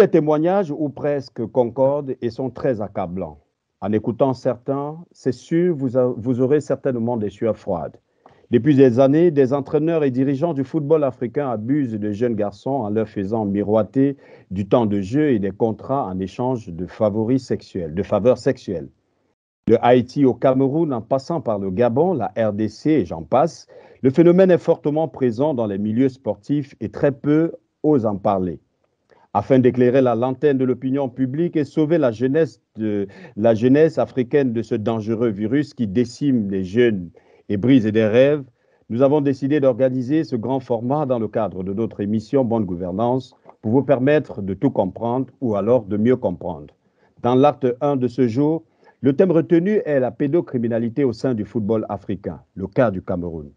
les témoignages, ou presque, concordent et sont très accablants. En écoutant certains, c'est sûr, vous aurez certainement des sueurs froides. Depuis des années, des entraîneurs et dirigeants du football africain abusent de jeunes garçons en leur faisant miroiter du temps de jeu et des contrats en échange de faveurs sexuelles. De Haïti au Cameroun, en passant par le Gabon, la RDC et j'en passe, le phénomène est fortement présent dans les milieux sportifs et très peu osent en parler. Afin d'éclairer la lanterne de l'opinion publique et sauver la jeunesse africaine de ce dangereux virus qui décime les jeunes et brise des rêves, nous avons décidé d'organiser ce grand format dans le cadre de notre émission Bonne Gouvernance pour vous permettre de tout comprendre ou alors de mieux comprendre. Dans l'acte 1 de ce jour, le thème retenu est la pédocriminalité au sein du football africain, le cas du Cameroun.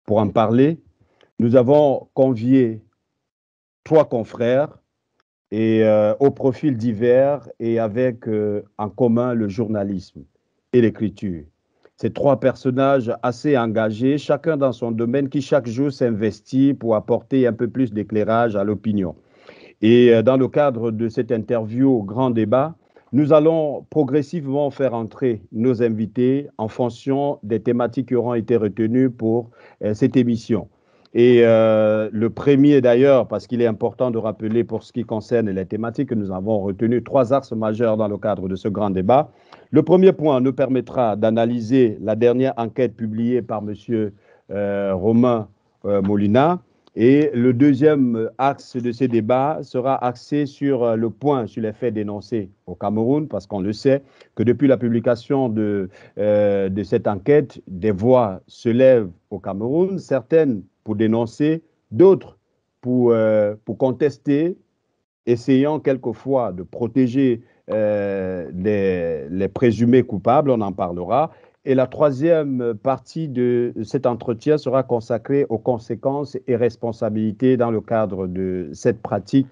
Pour en parler, nous avons convié 3 confrères et aux profils divers et avec en commun le journalisme et l'écriture. Ces 3 personnages assez engagés, chacun dans son domaine, qui chaque jour s'investit pour apporter un peu plus d'éclairage à l'opinion. Et dans le cadre de cette interview au grand débat, nous allons progressivement faire entrer nos invités en fonction des thématiques qui auront été retenues pour cette émission. Et le premier d'ailleurs, parce qu'il est important de rappeler pour ce qui concerne les thématiques que nous avons retenues, 3 axes majeurs dans le cadre de ce grand débat. Le premier point nous permettra d'analyser la dernière enquête publiée par M. Romain Molina. Et le deuxième axe de ces débats sera axé sur le point sur les faits dénoncés au Cameroun, parce qu'on le sait que depuis la publication de cette enquête, des voix se lèvent au Cameroun, certaines pour dénoncer, d'autres pour contester, essayant quelquefois de protéger les présumés coupables, on en parlera. Et la troisième partie de cet entretien sera consacrée aux conséquences et responsabilités dans le cadre de cette pratique,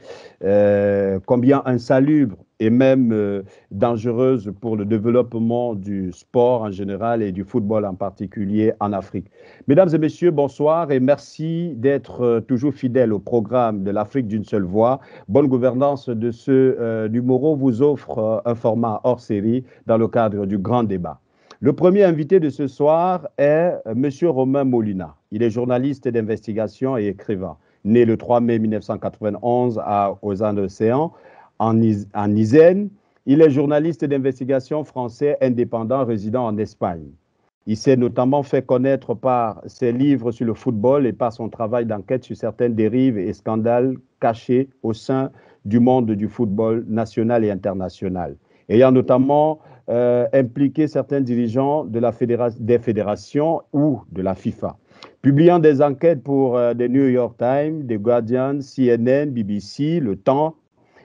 combien insalubre et même dangereuse pour le développement du sport en général et du football en particulier en Afrique. Mesdames et messieurs, bonsoir et merci d'être toujours fidèles au programme de l'Afrique d'une seule voix. Bonne gouvernance de ce numéro vous offre un format hors série dans le cadre du grand débat. Le premier invité de ce soir est M. Romain Molina. Il est journaliste d'investigation et écrivain. Né le 3 mai 1991 aux Andes-Océans, en Isène, il est journaliste d'investigation français indépendant résidant en Espagne. Il s'est notamment fait connaître par ses livres sur le football et par son travail d'enquête sur certaines dérives et scandales cachés au sein du monde du football national et international, ayant notamment impliqué certains dirigeants de des fédérations ou de la FIFA. Publiant des enquêtes pour des New York Times, des Guardian, CNN, BBC, Le Temps,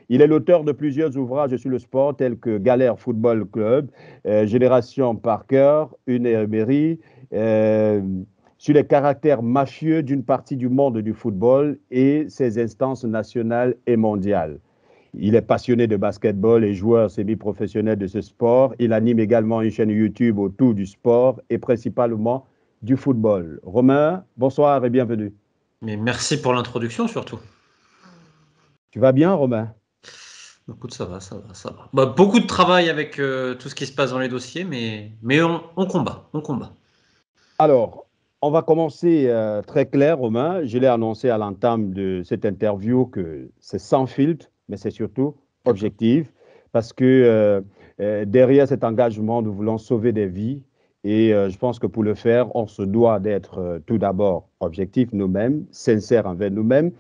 il est l'auteur de plusieurs ouvrages sur le sport tels que Galère Football Club, Génération Parker, Une Emery, sur les caractères mafieux d'une partie du monde du football et ses instances nationales et mondiales. Il est passionné de basketball et joueur semi-professionnel de ce sport. Il anime également une chaîne YouTube autour du sport et principalement du football. Romain, bonsoir et bienvenue. Mais merci pour l'introduction surtout. Tu vas bien, Romain? Écoute, ça va. Bah, beaucoup de travail avec tout ce qui se passe dans les dossiers, mais on combat. Alors, on va commencer très clair, Romain. Je l'ai annoncé à l'entame de cette interview que c'est sans filtre, mais c'est surtout objectif, parce que derrière cet engagement, nous voulons sauver des vies. Et je pense que pour le faire, on se doit d'être tout d'abord objectif nous-mêmes, sincères envers nous-mêmes.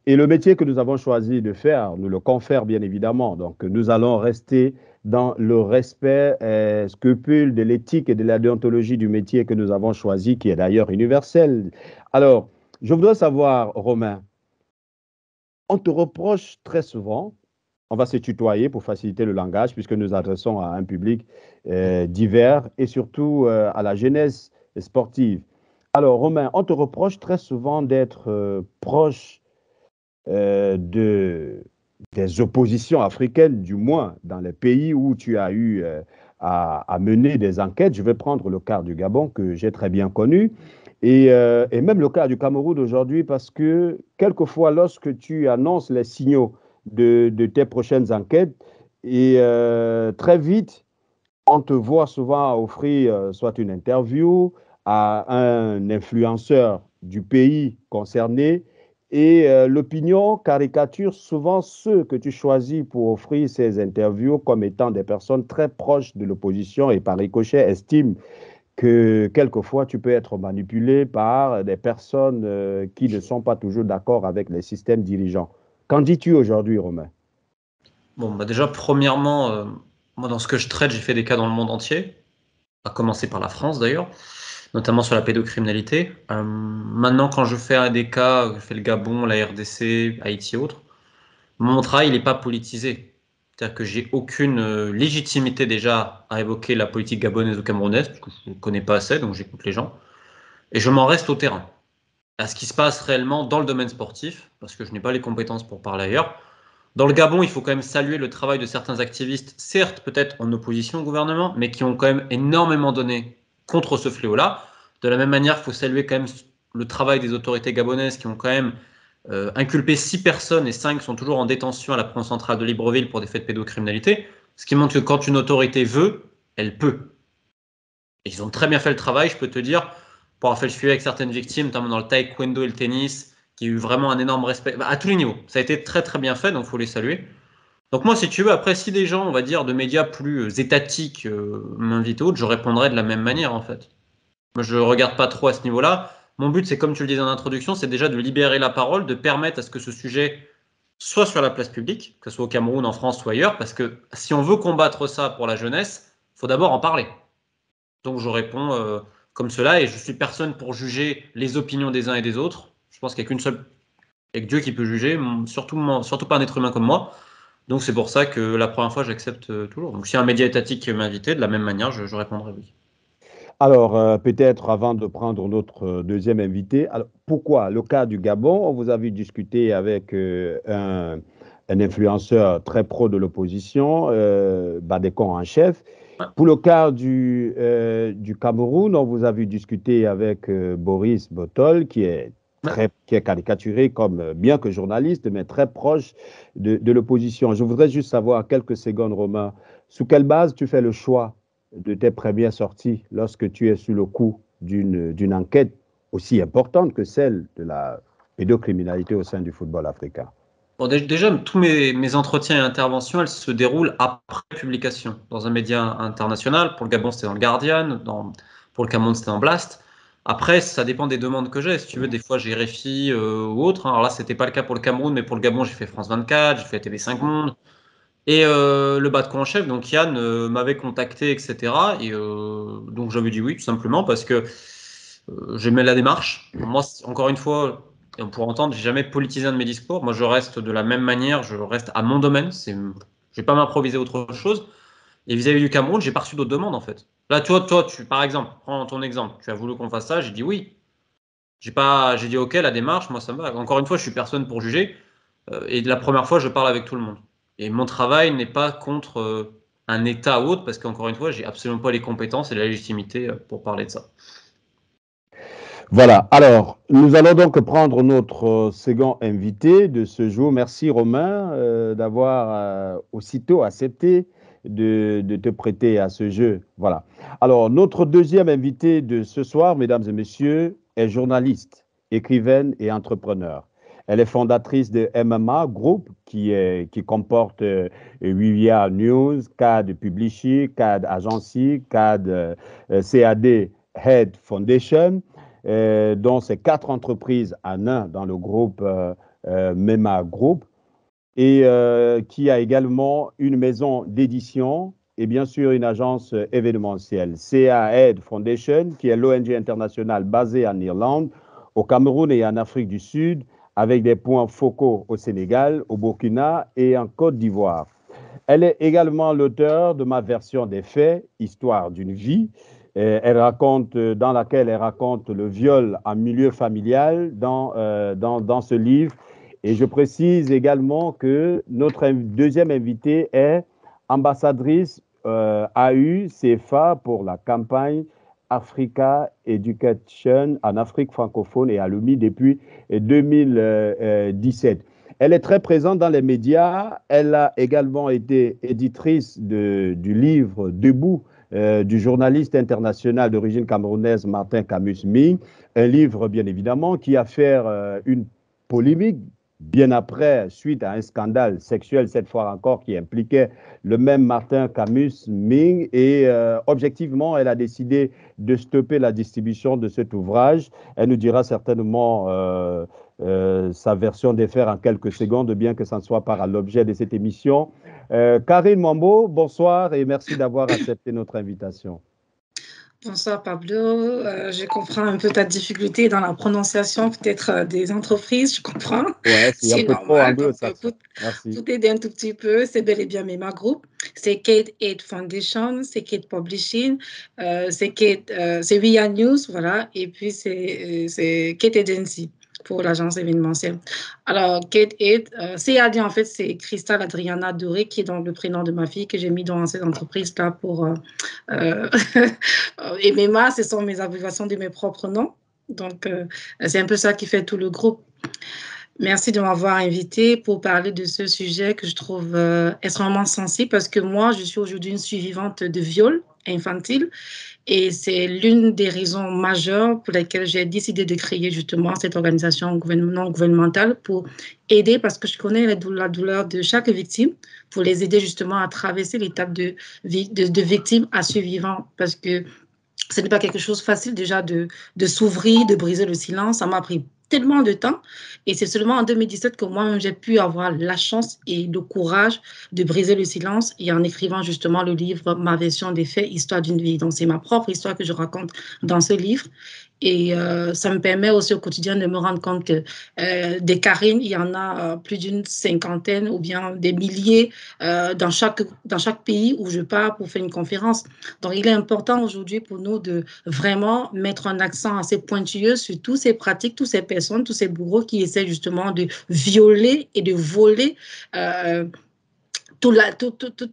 Et le métier que nous avons choisi de faire, nous le confère bien évidemment. Donc, nous allons rester dans le respect scrupule de l'éthique et de la déontologie du métier que nous avons choisi, qui est d'ailleurs universel. Alors, je voudrais savoir, Romain, on te reproche très souvent, on va se tutoyer pour faciliter le langage, puisque nous adressons à un public divers et surtout à la jeunesse sportive. Alors, Romain, on te reproche très souvent d'être proche des oppositions africaines, du moins dans les pays où tu as eu à mener des enquêtes. Je vais prendre le cas du Gabon, que j'ai très bien connu, et même le cas du Cameroun aujourd'hui, parce que quelquefois, lorsque tu annonces les signaux de tes prochaines enquêtes. Et très vite, on te voit souvent offrir soit une interview à un influenceur du pays concerné et l'opinion caricature souvent ceux que tu choisis pour offrir ces interviews comme étant des personnes très proches de l'opposition et par ricochet estime que quelquefois tu peux être manipulé par des personnes qui ne sont pas toujours d'accord avec les systèmes dirigeants. Qu'en dis-tu aujourd'hui, Romain? Bon, bah déjà, premièrement, moi, dans ce que je traite, j'ai fait des cas dans le monde entier, à commencer par la France d'ailleurs, notamment sur la pédocriminalité. Maintenant, quand je fais des cas, je fais le Gabon, la RDC, Haïti et autres, mon travail, il n'est pas politisé. C'est-à-dire que j'ai aucune légitimité déjà à évoquer la politique gabonaise ou camerounaise, parce que je ne connais pas assez, donc j'écoute les gens. Et je m'en reste au terrain, à ce qui se passe réellement dans le domaine sportif, parce que je n'ai pas les compétences pour parler ailleurs. Dans le Gabon, il faut quand même saluer le travail de certains activistes, certes peut-être en opposition au gouvernement, mais qui ont quand même énormément donné contre ce fléau-là. De la même manière, il faut saluer quand même le travail des autorités gabonaises qui ont quand même inculpé 6 personnes et 5 sont toujours en détention à la prison centrale de Libreville pour des faits de pédocriminalité. Ce qui montre que quand une autorité veut, elle peut. Et ils ont très bien fait le travail, je peux te dire, pour avoir fait le suivi avec certaines victimes, notamment dans le taekwondo et le tennis, qui a eu vraiment un énorme respect, à tous les niveaux. Ça a été très très bien fait, donc il faut les saluer. Donc moi, si tu veux, après, si des gens, on va dire, de médias plus étatiques m'invitent autres, je répondrai de la même manière, en fait. Moi, je regarde pas trop à ce niveau-là. Mon but, c'est comme tu le disais en introduction, c'est déjà de libérer la parole, de permettre à ce que ce sujet soit sur la place publique, que ce soit au Cameroun, en France ou ailleurs, parce que si on veut combattre ça pour la jeunesse, il faut d'abord en parler. Donc je réponds comme cela, et je suis personne pour juger les opinions des uns et des autres. Je pense qu'il n'y a qu'une seule, et que Dieu qui peut juger, surtout pas un être humain comme moi. Donc c'est pour ça que la première fois, j'accepte toujours. Donc si un média étatique m'invitait, de la même manière, je répondrai oui. Alors, peut-être avant de prendre notre deuxième invité, alors, pourquoi le cas du Gabon? On vous a vu discuter avec un influenceur très pro de l'opposition, Badekon en chef. Ouais. Pour le cas du Cameroun, on vous a vu discuter avec Boris Botol, Ouais. qui est caricaturé comme, bien que journaliste, mais très proche de l'opposition. Je voudrais juste savoir, quelques secondes, Romain, sous quelle base tu fais le choix de tes premières sorties lorsque tu es sous le coup d'une enquête aussi importante que celle de la pédocriminalité au sein du football africain? Bon, déjà, tous mes entretiens et interventions, elles se déroulent après publication dans un média international. Pour le Gabon, c'était dans le Guardian. Pour le Cameroun, c'était dans Blast. Après, ça dépend des demandes que j'ai. Si tu veux, des fois, j'ai RFI ou autre, hein. Alors là, c'était pas le cas pour le Cameroun, mais pour le Gabon, j'ai fait France 24, j'ai fait TV5 Monde. Et le Batco en chef, donc Yann, m'avait contacté, etc. Et donc j'avais dit oui, tout simplement, parce que j'aimais la démarche. Moi, encore une fois, et on pourra entendre, j'ai jamais politisé un de mes discours. Moi, je reste de la même manière, je reste à mon domaine. Je vais pas m'improviser autre chose. Et vis-à-vis du Cameroun, j'ai pas reçu d'autres demandes, en fait. Là, toi, par exemple, prends ton exemple. Tu as voulu qu'on fasse ça, j'ai dit oui. J'ai dit ok, la démarche, moi ça me va. Encore une fois, je suis personne pour juger. Et de la première fois, je parle avec tout le monde. Et mon travail n'est pas contre un État ou autre, parce qu'encore une fois, j'ai absolument pas les compétences et la légitimité pour parler de ça. Voilà, alors nous allons donc prendre notre second invité de ce jour. Merci Romain d'avoir aussitôt accepté de te prêter à ce jeu. Voilà. Alors notre deuxième invité de ce soir, mesdames et messieurs, est journaliste, écrivaine et entrepreneur. Elle est fondatrice de MMA Group qui comporte Vivia News, CAD Publishing, CAD Agency, CAD CAD Head Foundation, dont c'est 4 entreprises en un dans le groupe MEMA Group, et qui a également une maison d'édition et bien sûr une agence événementielle, CA Aid Foundation, qui est l'ONG internationale basée en Irlande, au Cameroun et en Afrique du Sud, avec des points focaux au Sénégal, au Burkina et en Côte d'Ivoire. Elle est également l'auteur de ma version des faits, Histoire d'une vie, dans laquelle elle raconte le viol en milieu familial dans ce livre. Et je précise également que notre deuxième invitée est ambassadrice AU-CFA pour la campagne Africa Education en Afrique francophone et à l'OMI depuis 2017. Elle est très présente dans les médias. Elle a également été éditrice du livre Debout du journaliste international d'origine camerounaise Martin Camus-Ming. Un livre, bien évidemment, qui a fait une polémique bien après, suite à un scandale sexuel, cette fois encore, qui impliquait le même Martin Camus-Ming. Et objectivement, elle a décidé de stopper la distribution de cet ouvrage. Elle nous dira certainement sa version des faits en quelques secondes, bien que ça ne soit pas à l'objet de cette émission. Karine Mambo, bonsoir et merci d'avoir accepté notre invitation. Bonsoir Pablo, je comprends un peu ta difficulté dans la prononciation peut-être des entreprises, je comprends. Ouais, c'est un peu trop anglo-saxon. Merci. Pour t'aider un tout petit peu, c'est bel et bien Mema Group, c'est Kate 8 Foundation, c'est Kate Publishing, c'est Via News, voilà, et puis c'est Kate Agency pour l'agence événementielle. Alors, Kate 8, CAD, en fait, c'est Crystal Adriana Doré, qui est donc le prénom de ma fille, que j'ai mis dans cette entreprise-là pour... et Mema, ce sont mes abréviations de mes propres noms. Donc, c'est un peu ça qui fait tout le groupe. Merci de m'avoir invité pour parler de ce sujet que je trouve extrêmement sensible parce que moi, je suis aujourd'hui une survivante de viol infantile et c'est l'une des raisons majeures pour lesquelles j'ai décidé de créer justement cette organisation non gouvernementale pour aider parce que je connais la douleur de chaque victime pour les aider justement à traverser l'étape de victime à survivant parce que ce n'est pas quelque chose de facile déjà de s'ouvrir, de briser le silence. Ça m'a pris tellement de temps. Et c'est seulement en 2017 que moi-même, j'ai pu avoir la chance et le courage de briser le silence et en écrivant justement le livre, ma version des faits, Histoire d'une vie. Donc, c'est ma propre histoire que je raconte dans ce livre. Et ça me permet aussi au quotidien de me rendre compte que des Karines, il y en a plus d'une cinquantaine ou bien des milliers dans chaque pays où je pars pour faire une conférence. Donc, il est important aujourd'hui pour nous de vraiment mettre un accent assez pointilleux sur toutes ces pratiques, toutes ces personnes, tous ces bourreaux qui essaient justement de violer et de voler toute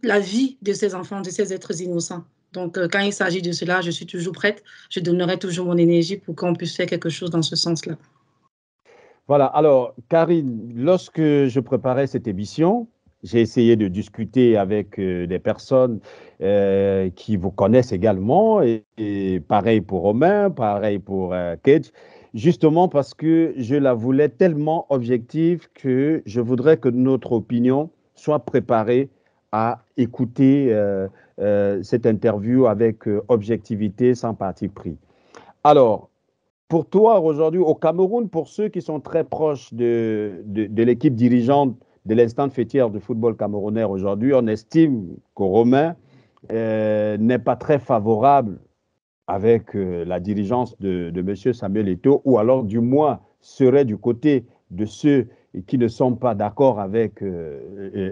la vie de ces enfants, de ces êtres innocents. Donc, quand il s'agit de cela, je suis toujours prête. Je donnerai toujours mon énergie pour qu'on puisse faire quelque chose dans ce sens-là. Voilà. Alors, Karine, lorsque je préparais cette émission, j'ai essayé de discuter avec des personnes qui vous connaissent également, et pareil pour Romain, pareil pour Kate, justement parce que je la voulais tellement objective que je voudrais que notre opinion soit préparée à écouter cette interview avec objectivité, sans parti pris. Alors, pour toi, aujourd'hui, au Cameroun, pour ceux qui sont très proches de l'équipe dirigeante de l'instant fêtière du football camerounais aujourd'hui, on estime que Romain n'est pas très favorable avec la dirigeance de M. Samuel Eto'o, ou alors du moins serait du côté de ceux qui ne sont pas d'accord avec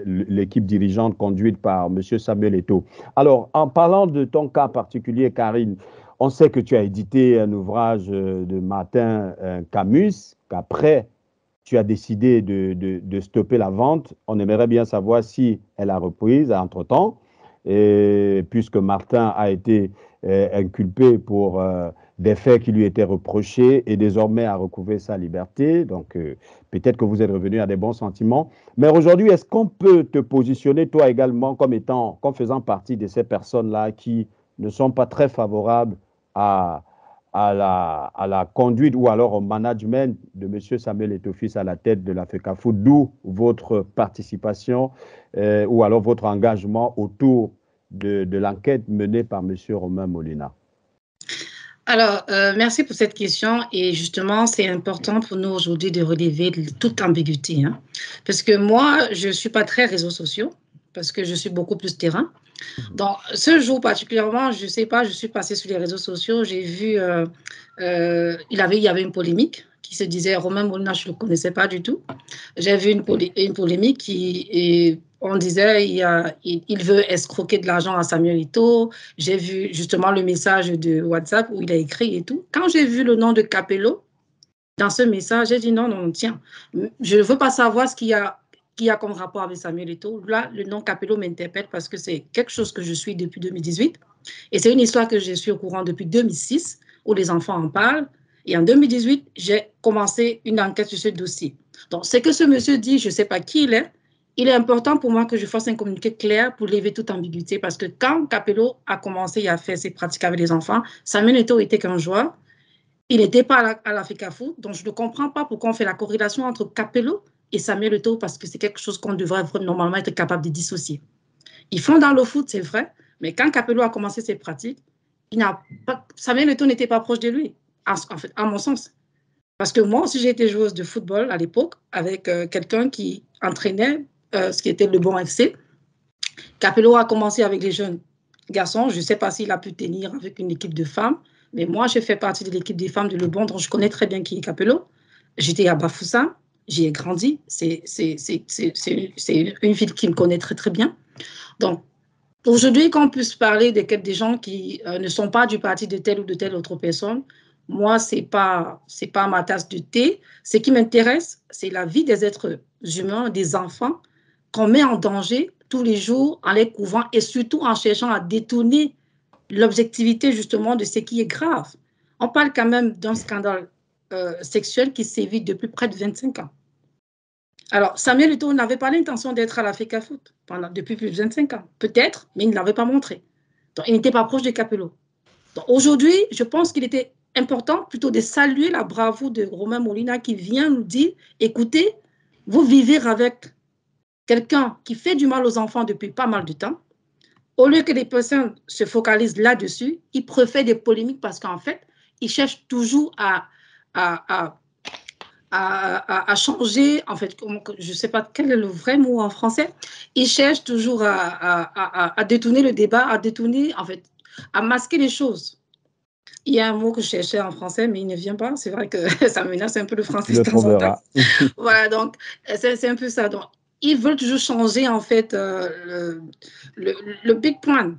l'équipe dirigeante conduite par M. Samuel Eto'o. Alors, en parlant de ton cas particulier, Karine, on sait que tu as édité un ouvrage de Martin Camus, qu'après, tu as décidé de stopper la vente. On aimerait bien savoir si elle a repris entre-temps, puisque Martin a été inculpé pour des faits qui lui étaient reprochés et désormais a recouvré sa liberté. Donc, peut-être que vous êtes revenu à des bons sentiments. Mais aujourd'hui, est-ce qu'on peut te positionner, toi également, comme faisant partie de ces personnes-là qui ne sont pas très favorables à la conduite ou alors au management de M. Samuel Eto'o à la tête de la FECAFOOT, d'où votre participation ou alors votre engagement autour de l'enquête menée par M. Romain Molina? Alors, merci pour cette question. Et justement, c'est important pour nous aujourd'hui de relever toute ambiguïté. Hein, parce que moi, je ne suis pas très réseaux sociaux, parce que je suis beaucoup plus terrain. Donc, ce jour particulièrement, je ne sais pas, je suis passée sur les réseaux sociaux, j'ai vu, il y avait une polémique qui se disait, Romain Molina, je ne le connaissais pas du tout. J'ai vu une polémique qui, on disait, il veut escroquer de l'argent à Samuel Eto'o. J'ai vu justement le message de WhatsApp où il a écrit et tout. Quand j'ai vu le nom de Capello dans ce message, j'ai dit non, non, tiens, je ne veux pas savoir ce qu'il y a comme rapport avec Samuel Eto'o. Là, le nom Capello m'interpelle parce que c'est quelque chose que je suis depuis 2018. Et c'est une histoire que je suis au courant depuis 2006, où les enfants en parlent. Et en 2018, j'ai commencé une enquête sur ce dossier. Donc, ce que ce monsieur dit, je ne sais pas qui il est important pour moi que je fasse un communiqué clair pour lever toute ambiguïté parce que quand Capello a commencé à faire ses pratiques avec les enfants, Samuel Eto'o était qu'un joueur. Il n'était pas à l'Africa Foot, donc je ne comprends pas pourquoi on fait la corrélation entre Capello et Samuel Eto'o parce que c'est quelque chose qu'on devrait normalement être capable de dissocier. Ils font dans le foot, c'est vrai, mais quand Capello a commencé ses pratiques, Samuel Eto'o n'était pas proche de lui, en fait, à mon sens. Parce que moi aussi, j'ai été joueuse de football à l'époque avec quelqu'un qui entraînait ce qui était le Bon FC. Capello a commencé avec les jeunes garçons. Je ne sais pas s'il a pu tenir avec une équipe de femmes, mais moi, je fais partie de l'équipe des femmes de Le Bon, donc je connais très bien qui est Capello. J'étais à Bafoussam, j'y ai grandi. C'est une ville qui me connaît très, très bien. Donc, aujourd'hui, qu'on puisse parler des gens qui ne sont pas du parti de telle ou de telle autre personne, moi, ce n'est pas ma tasse de thé. Ce qui m'intéresse, c'est la vie des êtres humains, des enfants, qu'on met en danger tous les jours en les couvant et surtout en cherchant à détourner l'objectivité justement de ce qui est grave. On parle quand même d'un scandale sexuel qui sévit depuis près de 25 ans. Alors, Samuel Eto'o n'avait pas l'intention d'être à l'Africa Foot depuis plus de 25 ans. Peut-être, mais il ne l'avait pas montré. Donc, il n'était pas proche de Capello. Donc, aujourd'hui, je pense qu'il était important plutôt de saluer la bravoure de Romain Molina qui vient nous dire, écoutez, vous vivez avec quelqu'un qui fait du mal aux enfants depuis pas mal de temps. Au lieu que les personnes se focalisent là-dessus, ils préfèrent des polémiques parce qu'en fait, ils cherchent toujours à changer, en fait, je ne sais pas quel est le vrai mot en français, ils cherchent toujours à détourner le débat, en fait, à masquer les choses. Il y a un mot que je cherchais en français, mais il ne vient pas. C'est vrai que ça menace un peu le français de temps en temps. Voilà, donc c'est un peu ça. Donc, ils veulent toujours changer, en fait, le big point.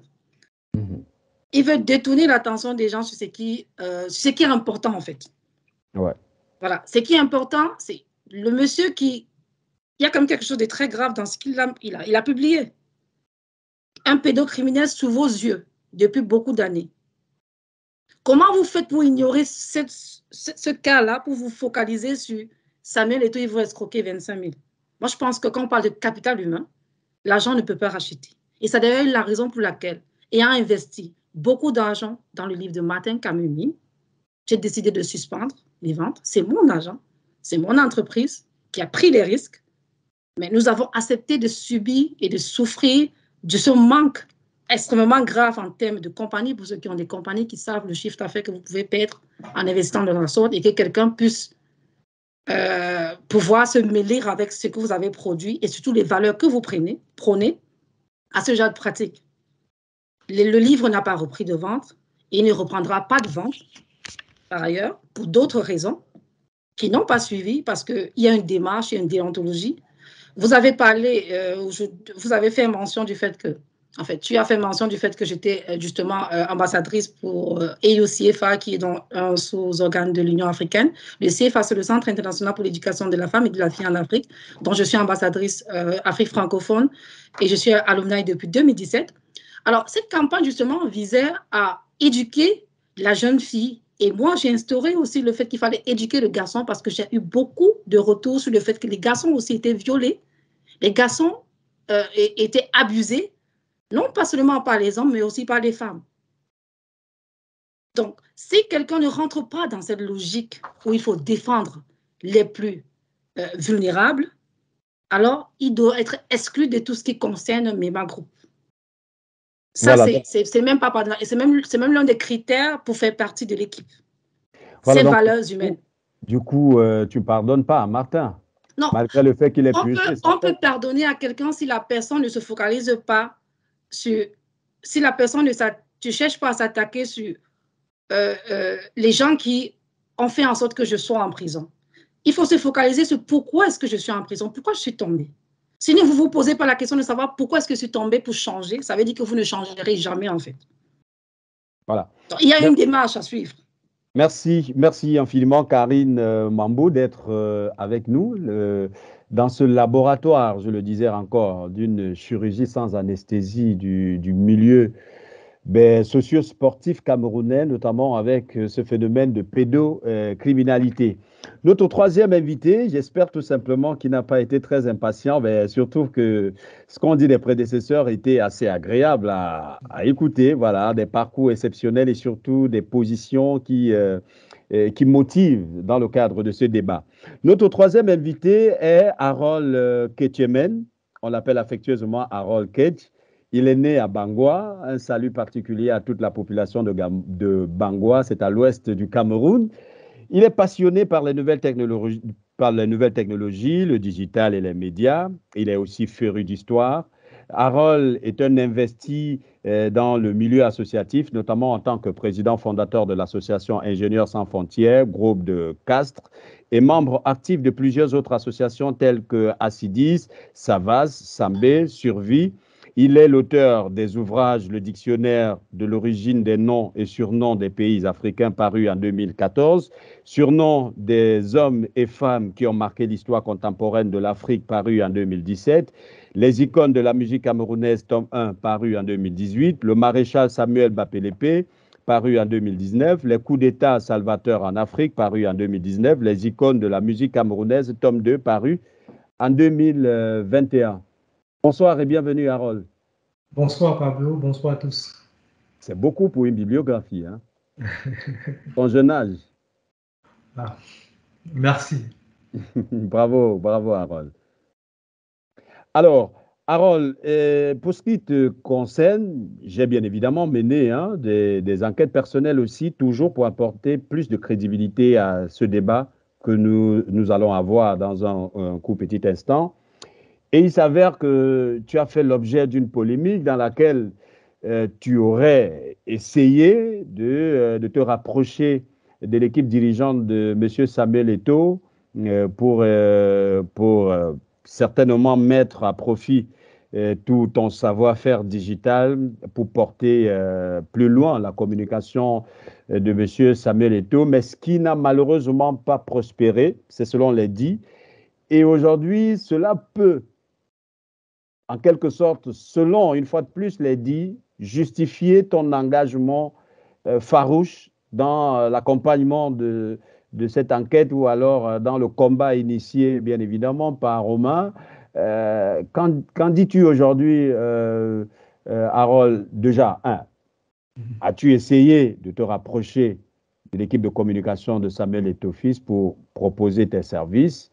Ils veulent détourner l'attention des gens sur ce qui est important, en fait. Ouais. Voilà, ce qui est important, c'est le monsieur qui... Il y a comme quelque chose de très grave dans ce qu'il a publié. Un pédocriminel sous vos yeux depuis beaucoup d'années. Comment vous faites pour ignorer ce cas-là, pour vous focaliser sur Samuel Eto'o, il veut escroquer 25 000? Moi, je pense que quand on parle de capital humain, l'argent ne peut pas racheter. Et c'est d'ailleurs la raison pour laquelle, ayant investi beaucoup d'argent dans le livre de Martin Kamumi, j'ai décidé de suspendre les ventes. C'est mon argent, c'est mon entreprise qui a pris les risques, mais nous avons accepté de subir et de souffrir de ce manque extrêmement grave en termes de compagnie, pour ceux qui ont des compagnies qui savent le chiffre d'affaires que vous pouvez perdre en investissant dans la sorte et que quelqu'un puisse pouvoir se mêler avec ce que vous avez produit et surtout les valeurs que vous prônez à ce genre de pratique. Le livre n'a pas repris de vente et il ne reprendra pas de vente par ailleurs, pour d'autres raisons qui n'ont pas suivi parce qu'il y a une démarche, il y a une déontologie. Vous avez parlé, vous avez fait mention du fait que, en fait, tu as fait mention du fait que j'étais justement ambassadrice pour EUCFA, qui est dans un sous-organe de l'Union africaine. Le CFA, c'est le Centre international pour l'éducation de la femme et de la fille en Afrique, dont je suis ambassadrice Afrique francophone et je suis alumni depuis 2017. Alors, cette campagne, justement, visait à éduquer la jeune fille. Et moi, j'ai instauré aussi le fait qu'il fallait éduquer le garçon parce que j'ai eu beaucoup de retours sur le fait que les garçons aussi étaient violés. Les garçons étaient abusés, non pas seulement par les hommes, mais aussi par les femmes. Donc, si quelqu'un ne rentre pas dans cette logique où il faut défendre les plus vulnérables, alors il doit être exclu de tout ce qui concerne Mema Group. Ça, voilà. C'est même pas pardon, c'est même l'un des critères pour faire partie de l'équipe. Voilà, ces valeurs humaines. Du coup, tu ne pardonnes pas à Martin, non, malgré le fait qu'il est plus. On peut pardonner à quelqu'un si la personne ne se focalise pas sur... Si la personne ne cherche pas à s'attaquer sur les gens qui ont fait en sorte que je sois en prison. Il faut se focaliser sur pourquoi est-ce que je suis en prison, pourquoi je suis tombée. Si vous ne vous posez pas la question de savoir pourquoi est-ce que je suis tombée pour changer, ça veut dire que vous ne changerez jamais en fait. Voilà. Donc, il y a une démarche à suivre. Merci infiniment Karine Mambo d'être avec nous dans ce laboratoire, je le disais encore, d'une chirurgie sans anesthésie du milieu socio-sportifs camerounais, notamment avec ce phénomène de pédocriminalité. Notre troisième invité, j'espère tout simplement qu'il n'a pas été très impatient, surtout que ce qu'ont dit les prédécesseurs était assez agréable à écouter. Voilà, des parcours exceptionnels et surtout des positions qui motivent dans le cadre de ce débat. Notre troisième invité est Harold Ketchemen. On l'appelle affectueusement Harold Ketch. Il est né à Bangoua. Un salut particulier à toute la population de Bangoua, c'est à l'ouest du Cameroun. Il est passionné par les nouvelles technologies, le digital et les médias. Il est aussi féru d'histoire. Harold est un investi dans le milieu associatif, notamment en tant que président fondateur de l'association Ingénieurs sans frontières, groupe de Castres, et membre actif de plusieurs autres associations telles que Acidis, Savas, Sambé, Survie. Il est l'auteur des ouvrages Le dictionnaire de l'origine des noms et surnoms des pays africains paru en 2014, Surnoms des hommes et femmes qui ont marqué l'histoire contemporaine de l'Afrique paru en 2017, Les icônes de la musique camerounaise tome 1 paru en 2018, Le maréchal Samuel Bapélépé paru en 2019, Les coups d'État salvateurs en Afrique paru en 2019, Les icônes de la musique camerounaise tome 2 paru en 2021. Bonsoir et bienvenue, Harold. Bonsoir, Pablo. Bonsoir à tous. C'est beaucoup pour une bibliographie, hein? Ton jeune âge. Ah, merci. Bravo, bravo, Harold. Alors, Harold, pour ce qui te concerne, j'ai bien évidemment mené des enquêtes personnelles aussi, toujours pour apporter plus de crédibilité à ce débat que nous allons avoir dans un court petit instant. Et il s'avère que tu as fait l'objet d'une polémique dans laquelle tu aurais essayé de te rapprocher de l'équipe dirigeante de M. Samuel Eto'o pour certainement mettre à profit tout ton savoir-faire digital pour porter plus loin la communication de M. Samuel Eto'o, mais ce qui n'a malheureusement pas prospéré, c'est selon les dits. Et aujourd'hui, cela peut, en quelque sorte, selon, une fois de plus, les dits, justifier ton engagement farouche dans l'accompagnement de cette enquête ou alors dans le combat initié, bien évidemment, par Romain. Qu'en dis-tu aujourd'hui, Harold? Déjà, as-tu essayé de te rapprocher de l'équipe de communication de Samuel Eto'o Fils pour proposer tes services?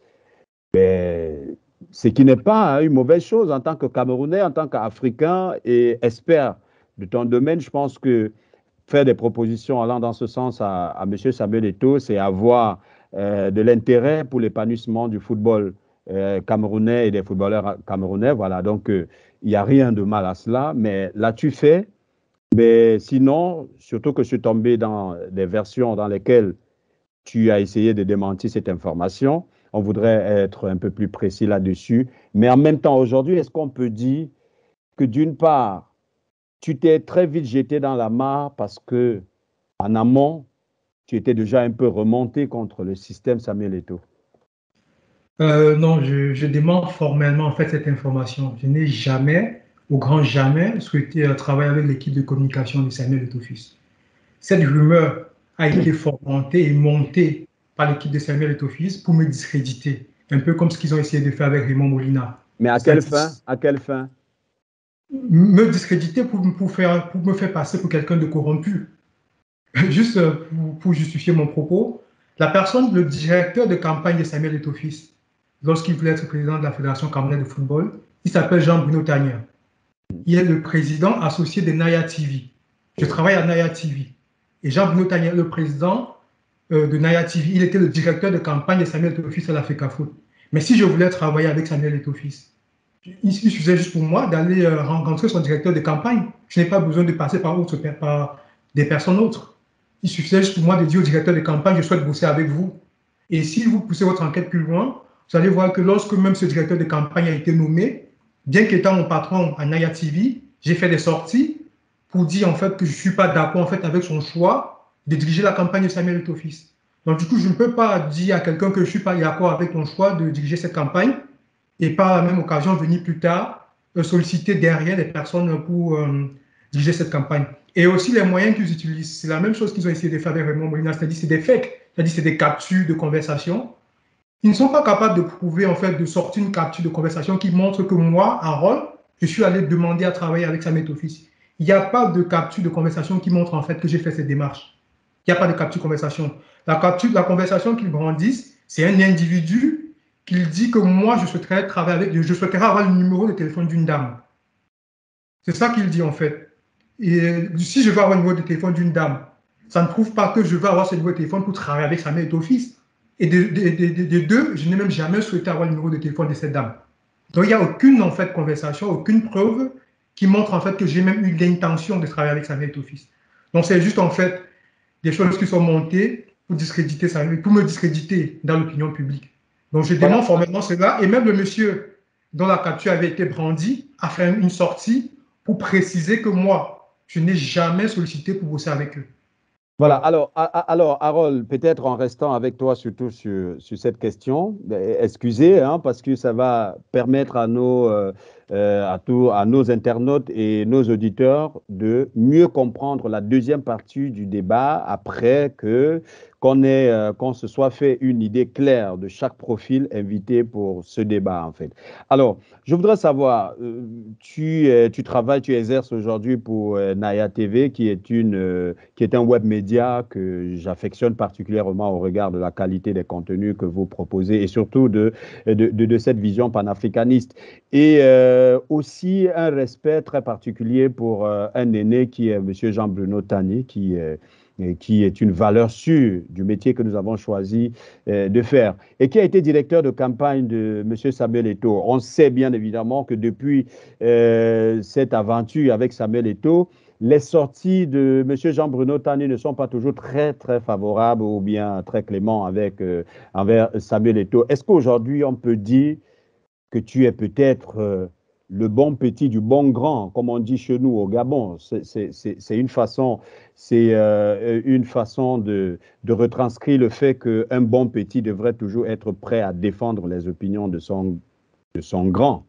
Ce qui n'est pas une mauvaise chose en tant que Camerounais, en tant qu'Africain et expert de ton domaine. Je pense que faire des propositions allant dans ce sens à M. Samuel Eto'o, c'est avoir de l'intérêt pour l'épanouissement du football camerounais et des footballeurs camerounais. Voilà, donc il n'y a rien de mal à cela, mais l'as-tu fait? Mais sinon, surtout que je suis tombé dans des versions dans lesquelles tu as essayé de démentir cette information. On voudrait être un peu plus précis là-dessus. Mais en même temps, aujourd'hui, est-ce qu'on peut dire que d'une part, tu t'es très vite jeté dans la mare parce que en amont, tu étais déjà un peu remonté contre le système Samuel Eto'o? Non, je dément formellement en fait cette information. Je n'ai jamais, au grand jamais, souhaité travailler avec l'équipe de communication de Samuel Eto'o Fils. Cette rumeur a été fomentée et montée par l'équipe de Samuel Eto'o Fils pour me discréditer, un peu comme ce qu'ils ont essayé de faire avec Raymond Molina. Mais à quelle fin? À quelle fin? Me discréditer pour me faire passer pour quelqu'un de corrompu. Juste pour justifier mon propos, le directeur de campagne de Samuel Eto'o Fils, lorsqu'il voulait être président de la Fédération camerounaise de football, il s'appelle Jean-Bruno Tania. Il est le président associé de Naya TV. Je travaille à Naya TV. Et Jean-Bruno Tania, le président de Naya TV, il était le directeur de campagne de Samuel Eto'o Fils à l'Africa Foot. Mais si je voulais travailler avec Samuel Eto'o Fils, il suffisait juste pour moi d'aller rencontrer son directeur de campagne. Je n'ai pas besoin de passer par des personnes autres. Il suffisait juste pour moi de dire au directeur de campagne, je souhaite bosser avec vous. Et si vous poussez votre enquête plus loin, vous allez voir que lorsque même ce directeur de campagne a été nommé, bien qu'étant mon patron à Naya TV, j'ai fait des sorties pour dire en fait que je ne suis pas d'accord en fait avec son choix de diriger la campagne de Samuel Eto'o Fils. Donc du coup, je ne peux pas dire à quelqu'un que je ne suis pas d'accord avec ton choix de diriger cette campagne et par la même occasion venir plus tard solliciter derrière des personnes pour diriger cette campagne. Et aussi les moyens qu'ils utilisent, c'est la même chose qu'ils ont essayé de faire avec Raymond Molina, c'est-à-dire c'est des fakes, c'est-à-dire c'est des captures de conversation. Ils ne sont pas capables de prouver, en fait, de sortir une capture de conversation qui montre que moi, Harold, je suis allé demander à travailler avec Samuel Eto'o-Fils. Il n'y a pas de capture de conversation qui montre, en fait, que j'ai fait cette démarche. Il n'y a pas de capture de conversation. La conversation qu'ils brandissent, c'est un individu qui dit que moi, je souhaiterais travailler avec, je souhaiterais avoir le numéro de téléphone d'une dame. C'est ça qu'il dit, en fait. Et si je veux avoir le numéro de téléphone d'une dame, ça ne prouve pas que je veux avoir ce numéro de téléphone pour travailler avec Samuel Eto'o-Fils. Et de deux, je n'ai même jamais souhaité avoir le numéro de téléphone de cette dame. Donc, il n'y a aucune, en fait, conversation, aucune preuve qui montre, en fait, que j'ai même eu l'intention de travailler avec Samuel Eto'o-Fils. Donc, c'est juste, en fait, des choses qui sont montées pour discréditer Samuel, pour me discréditer dans l'opinion publique. Donc, je dément formellement cela. Et même le monsieur dont la capture avait été brandie a fait une sortie pour préciser que moi, je n'ai jamais sollicité pour bosser avec eux. Voilà, alors Harold, peut-être en restant avec toi surtout sur cette question, excusez, hein, parce que ça va permettre à nos internautes et nos auditeurs de mieux comprendre la deuxième partie du débat après qu'on se soit fait une idée claire de chaque profil invité pour ce débat, en fait. Alors, je voudrais savoir, tu travailles, tu exerces aujourd'hui pour Naya TV, qui est un web média que j'affectionne particulièrement au regard de la qualité des contenus que vous proposez et surtout de cette vision panafricaniste. Et aussi un respect très particulier pour un aîné qui est M. Jean-Bruno Tani, qui est une valeur sûre du métier que nous avons choisi de faire et qui a été directeur de campagne de M. Samuel Eto'o. On sait bien évidemment que depuis cette aventure avec Samuel Eto'o, les sorties de M. Jean-Bruno Tani ne sont pas toujours très, très favorables ou bien très cléments envers Samuel Eto'o. Est-ce qu'aujourd'hui, on peut dire que tu es peut-être le bon petit du bon grand, comme on dit chez nous au Gabon? C'est une façon, de retranscrire le fait qu'un bon petit devrait toujours être prêt à défendre les opinions de son grand.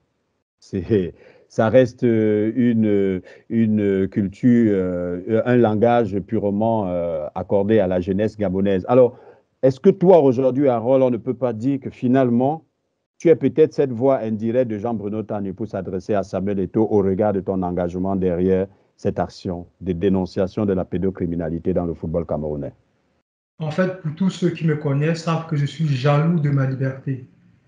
Ça reste une culture, un langage purement accordé à la jeunesse gabonaise. Alors, est-ce que toi, aujourd'hui, Harold, on ne peut pas dire que finalement, tu es peut-être cette voix indirecte de Jean-Bruno Tani pour s'adresser à Samuel Eto'o au regard de ton engagement derrière cette action de dénonciation de la pédocriminalité dans le football camerounais? En fait, pour tous ceux qui me connaissent savent que je suis jaloux de ma liberté.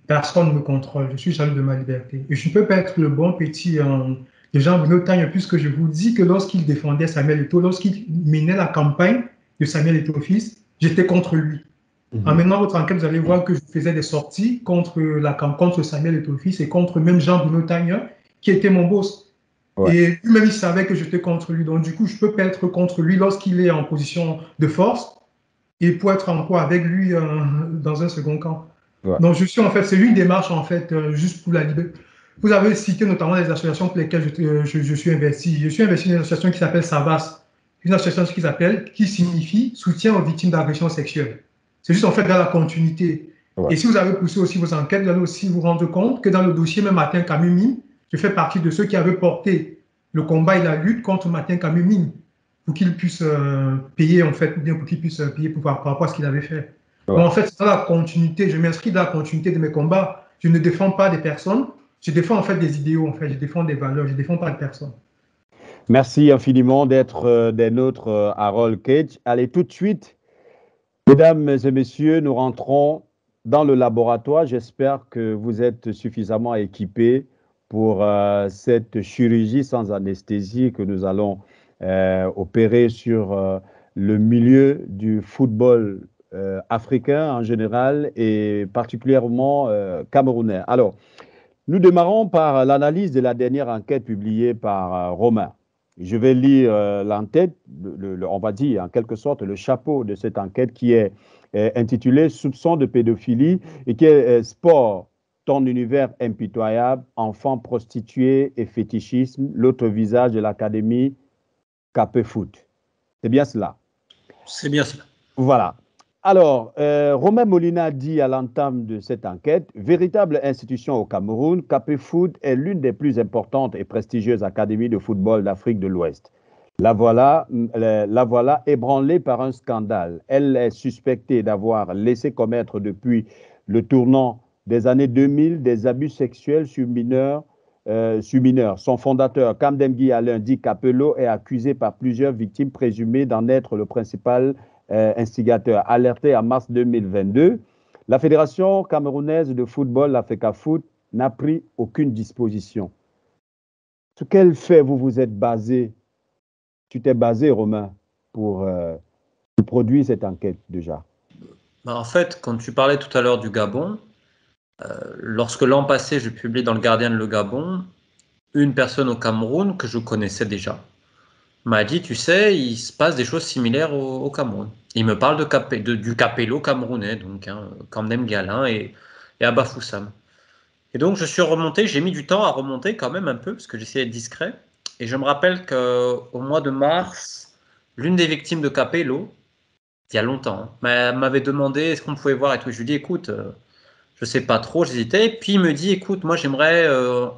Personne ne me contrôle, je suis jaloux de ma liberté. Et je ne peux pas être le bon petit de Jean-Bruno Tani, puisque je vous dis que lorsqu'il défendait Samuel Eto'o, lorsqu'il menait la campagne de Samuel Eto'o-Fils, j'étais contre lui. En menant votre enquête, vous allez voir que je faisais des sorties contre Samuel Eto'o-Fils et contre même Jean-Bruno Tani, qui était mon boss. Ouais. Et lui-même, il savait que j'étais contre lui. Donc, du coup, je ne peux pas être contre lui lorsqu'il est en position de force et pour être en quoi avec lui dans un second camp. Ouais. Donc, je suis en fait, c'est une démarche en fait juste pour la liberté. Vous avez cité notamment les associations pour lesquelles je suis investi. Je suis investi dans une association qui s'appelle SAVAS, une association qui signifie soutien aux victimes d'agressions sexuelles. C'est juste en fait dans la continuité. Ouais. Et si vous avez poussé aussi vos enquêtes, vous allez aussi vous rendre compte que dans le dossier même Martin Kamumine, je fais partie de ceux qui avaient porté le combat et la lutte contre Martin Kamumine pour qu'il puisse payer, en fait, ou bien pour qu'il puisse payer par rapport à ce qu'il avait fait. Ouais. Donc, en fait, c'est dans la continuité. Je m'inscris dans la continuité de mes combats. Je ne défends pas des personnes, je défends en fait des idéaux, en fait. Je défends des valeurs, je ne défends pas de personnes. Merci infiniment d'être des nôtres, Harold Cage. Allez, tout de suite, mesdames et messieurs, nous rentrons dans le laboratoire. J'espère que vous êtes suffisamment équipés pour cette chirurgie sans anesthésie que nous allons opérer sur le milieu du football africain en général et particulièrement camerounais. Alors, nous démarrons par l'analyse de la dernière enquête publiée par Romain. Je vais lire l'entête, on va dire en quelque sorte le chapeau de cette enquête qui est intitulée « Soupçons de pédophilie » et qui est « Sport, ton univers impitoyable, enfants prostitués et fétichisme, l'autre visage de l'académie Capé Foot ». C'est bien cela? C'est bien cela. Voilà. Alors, Romain Molina dit à l'entame de cette enquête, véritable institution au Cameroun, Capé Foot est l'une des plus importantes et prestigieuses académies de football d'Afrique de l'Ouest. la voilà ébranlée par un scandale. Elle est suspectée d'avoir laissé commettre depuis le tournant des années 2000 des abus sexuels sur mineurs. Son fondateur, Kamdemgi Alain Di Capello, est accusé par plusieurs victimes présumées d'en être le principal instigateur. Alerté en mars 2022, la Fédération camerounaise de football, la FECAFOOT, n'a pris aucune disposition. Sur quel fait vous vous êtes basé? Tu t'es basé, Romain, pour produire cette enquête déjà? En fait, quand tu parlais tout à l'heure du Gabon, lorsque l'an passé, je publie dans le Gardien le Gabon, une personne au Cameroun que je connaissais déjà m'a dit, tu sais, il se passe des choses similaires au Cameroun. Il me parle du Capello camerounais, donc Kamdem Galin et Abba Foussam. Et donc, je suis remonté, j'ai mis du temps à remonter quand même un peu, parce que j'essayais d'être discret. Et je me rappelle qu'au mois de mars, l'une des victimes de Capello, il y a longtemps, m'avait demandé est-ce qu'on pouvait voir et tout. Je lui ai dit, écoute, je sais pas trop, j'hésitais. Puis il me dit, écoute, moi j'aimerais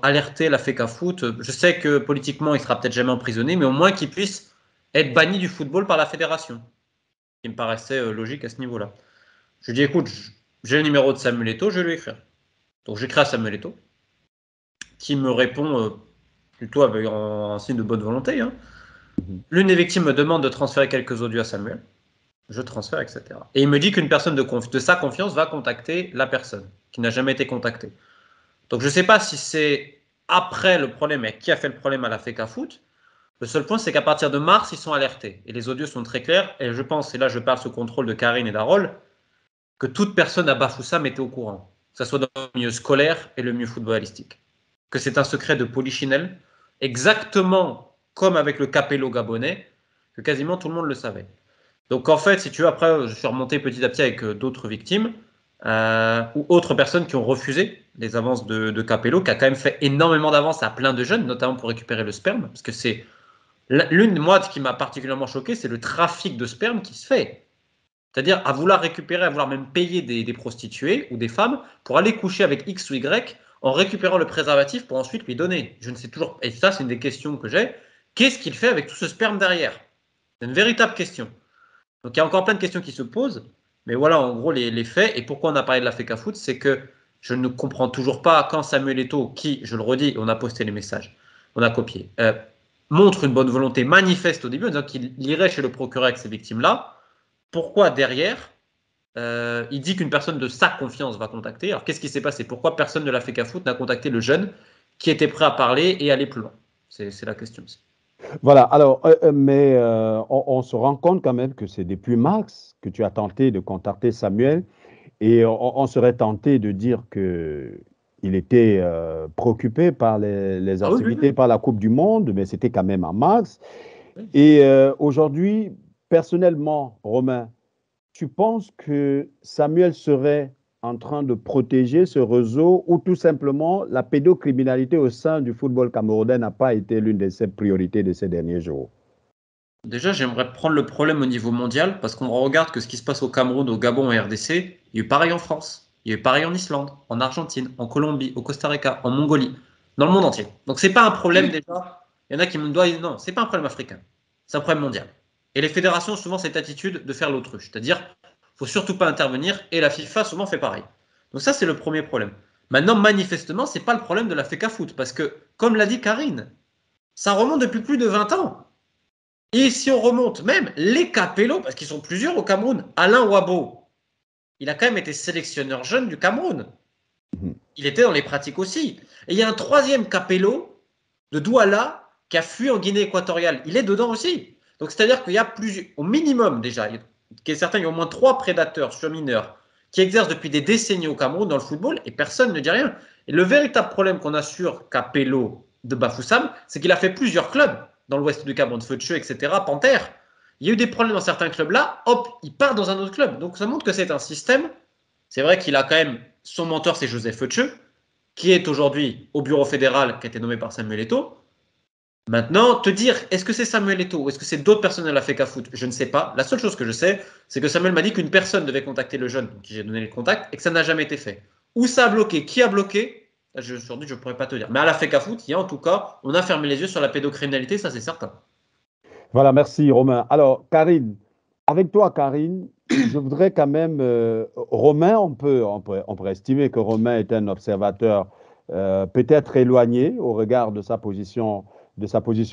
alerter la FECAFOOT. Je sais que politiquement il sera peut-être jamais emprisonné, mais au moins qu'il puisse être banni du football par la fédération. Il me paraissait logique à ce niveau-là. Je lui dis, écoute, j'ai le numéro de Samuel Eto'o, je vais lui écrire. Donc j'écris à Samuel Eto'o, qui me répond plutôt avec un signe de bonne volonté. Hein. L'une des victimes me demande de transférer quelques audios à Samuel. Je transfère, etc. Et il me dit qu'une personne de sa confiance va contacter la personne qui n'a jamais été contactée. Donc je ne sais pas si c'est après le problème et qui a fait le problème à la FECAFOOT. Le seul point, c'est qu'à partir de mars, ils sont alertés. Et les audios sont très clairs. Et je pense, et là je parle sous contrôle de Karine et d'Harold, que toute personne à Bafoussam était au courant. Que ce soit dans le milieu scolaire et le milieu footballistique. Que c'est un secret de polichinelle, exactement comme avec le Capello gabonais, que quasiment tout le monde le savait. Donc en fait, si tu veux, après, je suis remonté petit à petit avec d'autres victimes ou autres personnes qui ont refusé les avances de Capello, qui a quand même fait énormément d'avances à plein de jeunes, notamment pour récupérer le sperme, parce que c'est l'une de moi qui m'a particulièrement choqué, c'est le trafic de sperme qui se fait. C'est-à-dire à vouloir récupérer, à vouloir même payer des prostituées ou des femmes pour aller coucher avec X ou Y en récupérant le préservatif pour ensuite lui donner. Je ne sais toujours, et ça c'est une des questions que j'ai, qu'est-ce qu'il fait avec tout ce sperme derrière? C'est une véritable question. Donc il y a encore plein de questions qui se posent, mais voilà en gros les faits. Et pourquoi on a parlé de la FECAFOOT, c'est que je ne comprends toujours pas quand Samuel Eto'o, qui, je le redis, on a posté les messages, on a copié, montre une bonne volonté manifeste au début, en disant qu'il irait chez le procureur avec ces victimes-là, pourquoi derrière, il dit qu'une personne de sa confiance va contacter? Alors qu'est-ce qui s'est passé? Pourquoi personne de la FECAFOOT n'a contacté le jeune qui était prêt à parler et aller plus loin? C'est la question aussi. Voilà, alors, mais on se rend compte quand même que c'est depuis mars que tu as tenté de contacter Samuel et on serait tenté de dire qu'il était préoccupé par les activités, par la Coupe du Monde, mais c'était quand même en mars. Oui. Et aujourd'hui, personnellement, Romain, tu penses que Samuel serait en train de protéger ce réseau ou tout simplement la pédocriminalité au sein du football camerounais n'a pas été l'une de ses priorités de ces derniers jours? Déjà, j'aimerais prendre le problème au niveau mondial parce qu'on regarde que ce qui se passe au Cameroun, au Gabon et RDC, il y a eu pareil en France, il y a eu pareil en Islande, en Argentine, en Colombie, au Costa Rica, en Mongolie, dans le monde entier. Donc c'est pas un problème déjà. Il y en a qui me doivent non, c'est pas un problème africain, c'est un problème mondial. Et les fédérations ont souvent cette attitude de faire l'autruche, c'est-à-dire faut surtout pas intervenir et la FIFA souvent fait pareil. Donc ça c'est le premier problème. Maintenant manifestement c'est pas le problème de la FECAFOOT parce que comme l'a dit Karine, ça remonte depuis plus de 20 ans. Et si on remonte même les Capello, parce qu'ils sont plusieurs au Cameroun, Alain Wabo, il a quand même été sélectionneur jeune du Cameroun. Il était dans les pratiques aussi. Et il y a un troisième Capello de Douala qui a fui en Guinée équatoriale. Il est dedans aussi. Donc c'est-à-dire qu'il y a plusieurs, au minimum déjà, il y a au moins 3 prédateurs sur mineurs qui exercent depuis des décennies au Cameroun dans le football et personne ne dit rien. Et le véritable problème qu'on a sur Capello de Bafoussam, c'est qu'il a fait plusieurs clubs dans l'ouest du Cameroun, Feucheux, etc., Panthère. Il y a eu des problèmes dans certains clubs là, hop, il part dans un autre club. Donc ça montre que c'est un système. C'est vrai qu'il a quand même, son mentor c'est Joseph Feucheux, qui est aujourd'hui au bureau fédéral, qui a été nommé par Samuel Eto'o. Maintenant, te dire, est-ce que c'est Samuel Eto'o ou est-ce que c'est d'autres personnes de la FECAFOOT? Je ne sais pas. La seule chose que je sais, c'est que Samuel m'a dit qu'une personne devait contacter le jeune, qui j'ai donné le contact, et que ça n'a jamais été fait. Où ça a bloqué? Qui a bloqué? Aujourd'hui, je ne pourrais pas te dire. Mais à la FECAFOOT, il y a en tout cas, on a fermé les yeux sur la pédocriminalité, ça c'est certain. Voilà, merci Romain. Alors, Karine, avec toi, Karine, je voudrais quand même, Romain, on pourrait estimer que Romain est un observateur peut-être éloigné au regard de sa position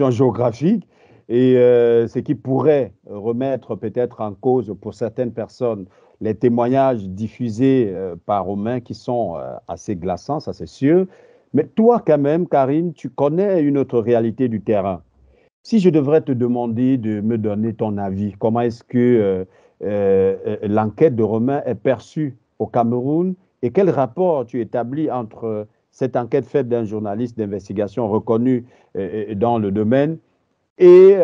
géographique, et ce qui pourrait remettre peut-être en cause pour certaines personnes les témoignages diffusés par Romain qui sont assez glaçants, ça c'est sûr. Mais toi, quand même, Karine, tu connais une autre réalité du terrain. Si je devrais te demander de me donner ton avis, comment est-ce que l'enquête de Romain est perçue au Cameroun et quel rapport tu établis entre cette enquête faite d'un journaliste d'investigation reconnu dans le domaine et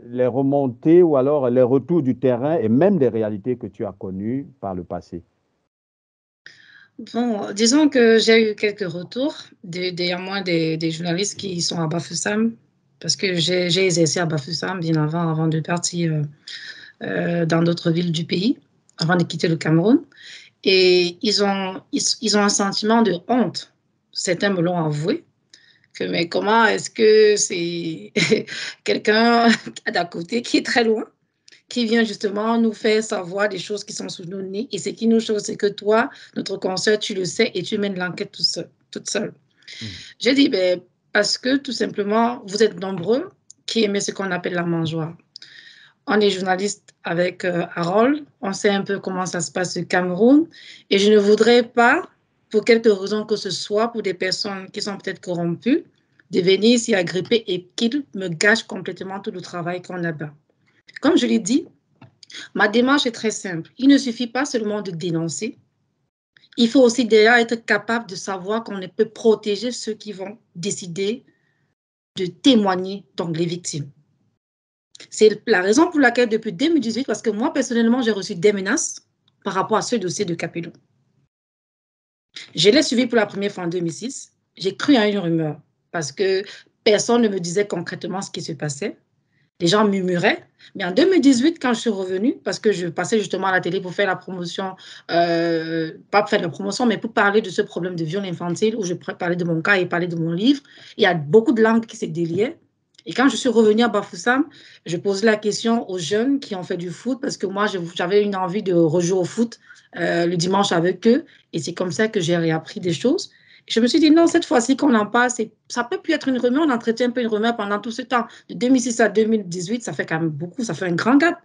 les remontées ou alors les retours du terrain et même des réalités que tu as connues par le passé? Bon, disons que j'ai eu quelques retours, à moins des journalistes qui sont à Bafoussam, parce que j'ai exercé à Bafoussam bien avant de partir dans d'autres villes du pays, avant de quitter le Cameroun. Et ils ont un sentiment de honte. Certains me l'ont avoué, que mais comment est-ce que c'est quelqu'un d'à côté qui est très loin, qui vient justement nous faire savoir des choses qui sont sous nos nez. Et ce qui nous choque, c'est que toi, notre consoeur, tu le sais et tu mènes l'enquête toute seule. J'ai dit, ben, parce que tout simplement, vous êtes nombreux qui aimez ce qu'on appelle la mangeoire. On est journaliste avec Harold, on sait un peu comment ça se passe au Cameroun et je ne voudrais pas, pour quelque raison que ce soit, pour des personnes qui sont peut-être corrompues, de venir s'y agripper et qu'ils me gâchent complètement tout le travail qu'on a bas. Comme je l'ai dit, ma démarche est très simple. Il ne suffit pas seulement de dénoncer. Il faut aussi déjà être capable de savoir qu'on ne peut protéger ceux qui vont décider de témoigner, donc les victimes. C'est la raison pour laquelle depuis 2018, parce que moi personnellement, j'ai reçu des menaces par rapport à ce dossier de Capello. Je l'ai suivi pour la première fois en 2006. J'ai cru à une rumeur parce que personne ne me disait concrètement ce qui se passait. Les gens murmuraient. Mais en 2018, quand je suis revenue, parce que je passais justement à la télé pour faire la promotion, pas pour faire la promotion, mais pour parler de ce problème de viol infantile, où je parlais de mon cas et parler de mon livre, il y a beaucoup de langues qui se déliaient. Et quand je suis revenue à Bafoussam, je posais la question aux jeunes qui ont fait du foot, parce que moi, j'avais une envie de rejouer au foot le dimanche avec eux. Et c'est comme ça que j'ai réappris des choses. Je me suis dit, non, cette fois-ci qu'on en parle, ça peut plus être une rumeur, on entretient un peu une rumeur pendant tout ce temps. De 2006 à 2018, ça fait quand même beaucoup, ça fait un grand gap.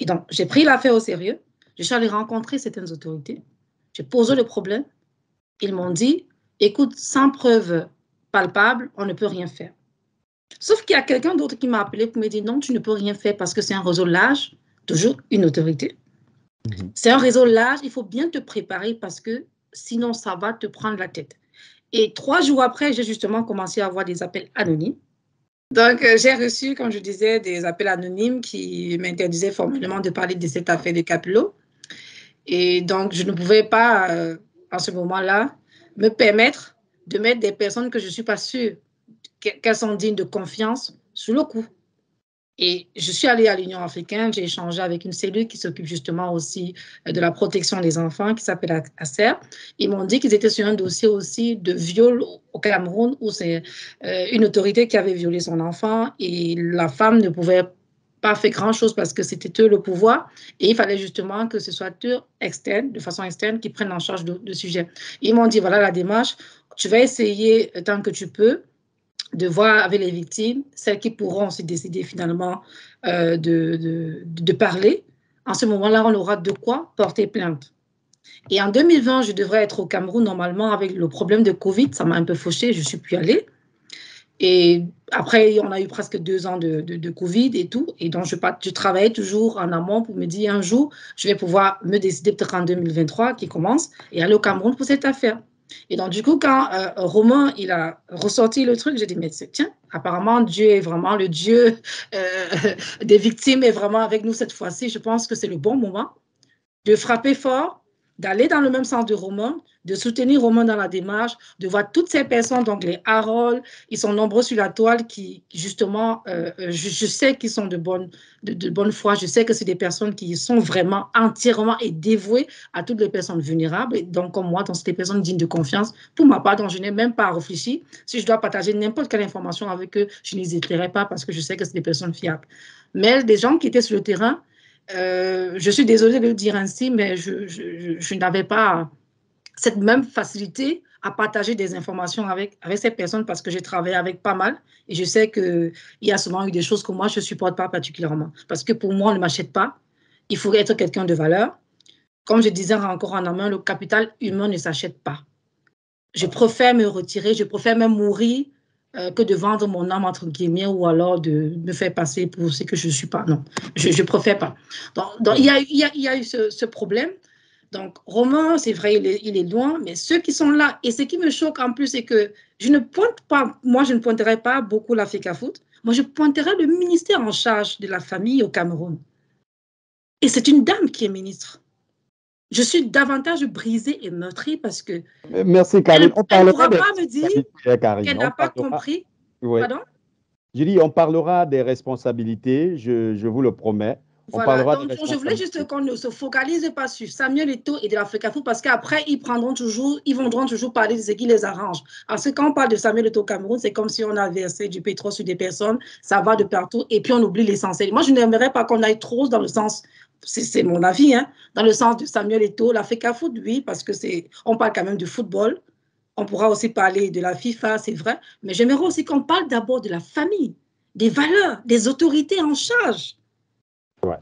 Et donc, j'ai pris l'affaire au sérieux. Je suis allée rencontrer certaines autorités. J'ai posé le problème. Ils m'ont dit, écoute, sans preuve palpable, on ne peut rien faire. Sauf qu'il y a quelqu'un d'autre qui m'a appelé pour me dire, non, tu ne peux rien faire parce que c'est un réseau large, toujours une autorité. C'est un réseau large, il faut bien te préparer parce que sinon, ça va te prendre la tête. Et 3 jours après, j'ai justement commencé à avoir des appels anonymes. Donc, j'ai reçu, comme je disais, des appels anonymes qui m'interdisaient formellement de parler de cette affaire de Capello. Et donc, je ne pouvais pas, en ce moment-là, me permettre de mettre des personnes que je ne suis pas sûre qu'elles sont dignes de confiance sous le coup. Et je suis allée à l'Union africaine, j'ai échangé avec une cellule qui s'occupe justement aussi de la protection des enfants, qui s'appelle ACER. Ils m'ont dit qu'ils étaient sur un dossier aussi de viol au Cameroun, où c'est une autorité qui avait violé son enfant et la femme ne pouvait pas faire grand-chose parce que c'était eux le pouvoir. Et il fallait justement que ce soit eux externes, de façon externe, qui prennent en charge le sujet. Ils m'ont dit, voilà la démarche, tu vas essayer tant que tu peux de voir avec les victimes, celles qui pourront se décider finalement de parler. En ce moment-là, on aura de quoi porter plainte. Et en 2020, je devrais être au Cameroun normalement avec le problème de Covid. Ça m'a un peu fauché, je ne suis plus allée. Et après, on a eu presque 2 ans de Covid et tout. Et donc, je travaillais toujours en amont pour me dire un jour, je vais pouvoir me décider peut-être en 2023 qui commence et aller au Cameroun pour cette affaire. Et donc, du coup, quand Romain, il a ressorti le truc, j'ai dit, mais tiens, apparemment, Dieu est vraiment le Dieu des victimes est vraiment avec nous cette fois-ci. Je pense que c'est le bon moment de frapper fort d'aller dans le même sens de Romain, de soutenir Romain dans la démarche, de voir toutes ces personnes, donc les Harold, ils sont nombreux sur la toile qui, justement, je sais qu'ils sont de bonne foi, je sais que c'est des personnes qui sont vraiment entièrement et dévouées à toutes les personnes vulnérables, et donc comme moi, donc c'est des personnes dignes de confiance. Pour ma part, donc je n'ai même pas réfléchi. Si je dois partager n'importe quelle information avec eux, je n'hésiterai pas parce que je sais que c'est des personnes fiables. Mais des gens qui étaient sur le terrain, je suis désolée de le dire ainsi, mais je n'avais pas cette même facilité à partager des informations avec ces personnes parce que j'ai travaillé avec pas mal et je sais qu'il y a souvent eu des choses que moi, je ne supporte pas particulièrement. Parce que pour moi, on ne m'achète pas. Il faut être quelqu'un de valeur. Comme je disais encore en amont, le capital humain ne s'achète pas. Je préfère me retirer, je préfère même mourir que de vendre mon âme, entre guillemets, ou alors de me faire passer pour ce que je ne suis pas. Non, je ne préfère pas. Donc il y a eu ce problème. Donc, Romain, c'est vrai, il est loin, mais ceux qui sont là, et ce qui me choque en plus, c'est que je ne pointerai pas beaucoup la FECAFOOT, moi, je pointerai le ministère en charge de la famille au Cameroun. Et c'est une dame qui est ministre. Je suis davantage brisée et meurtrie parce que Merci, Karine. Elle ne pourra pas me dire qu'elle n'a pas compris. Oui. Pardon? Je dis, on parlera des responsabilités, je vous le promets. Voilà, donc je voulais juste qu'on ne se focalise pas sur Samuel Eto'o et de la FECAFOOT parce qu'après, ils voudront toujours parler de ce qui les arrange. Parce que quand on parle de Samuel Eto'o au Cameroun, c'est comme si on a versé du pétrole sur des personnes, ça va de partout et puis on oublie l'essentiel. Moi, je n'aimerais pas qu'on aille trop dans le sens, c'est mon avis, hein, dans le sens de Samuel Eto'o, la FECAFOOT, oui, parce que on parle quand même du football. On pourra aussi parler de la FIFA, c'est vrai, mais j'aimerais aussi qu'on parle d'abord de la famille, des valeurs, des autorités en charge. Ouais.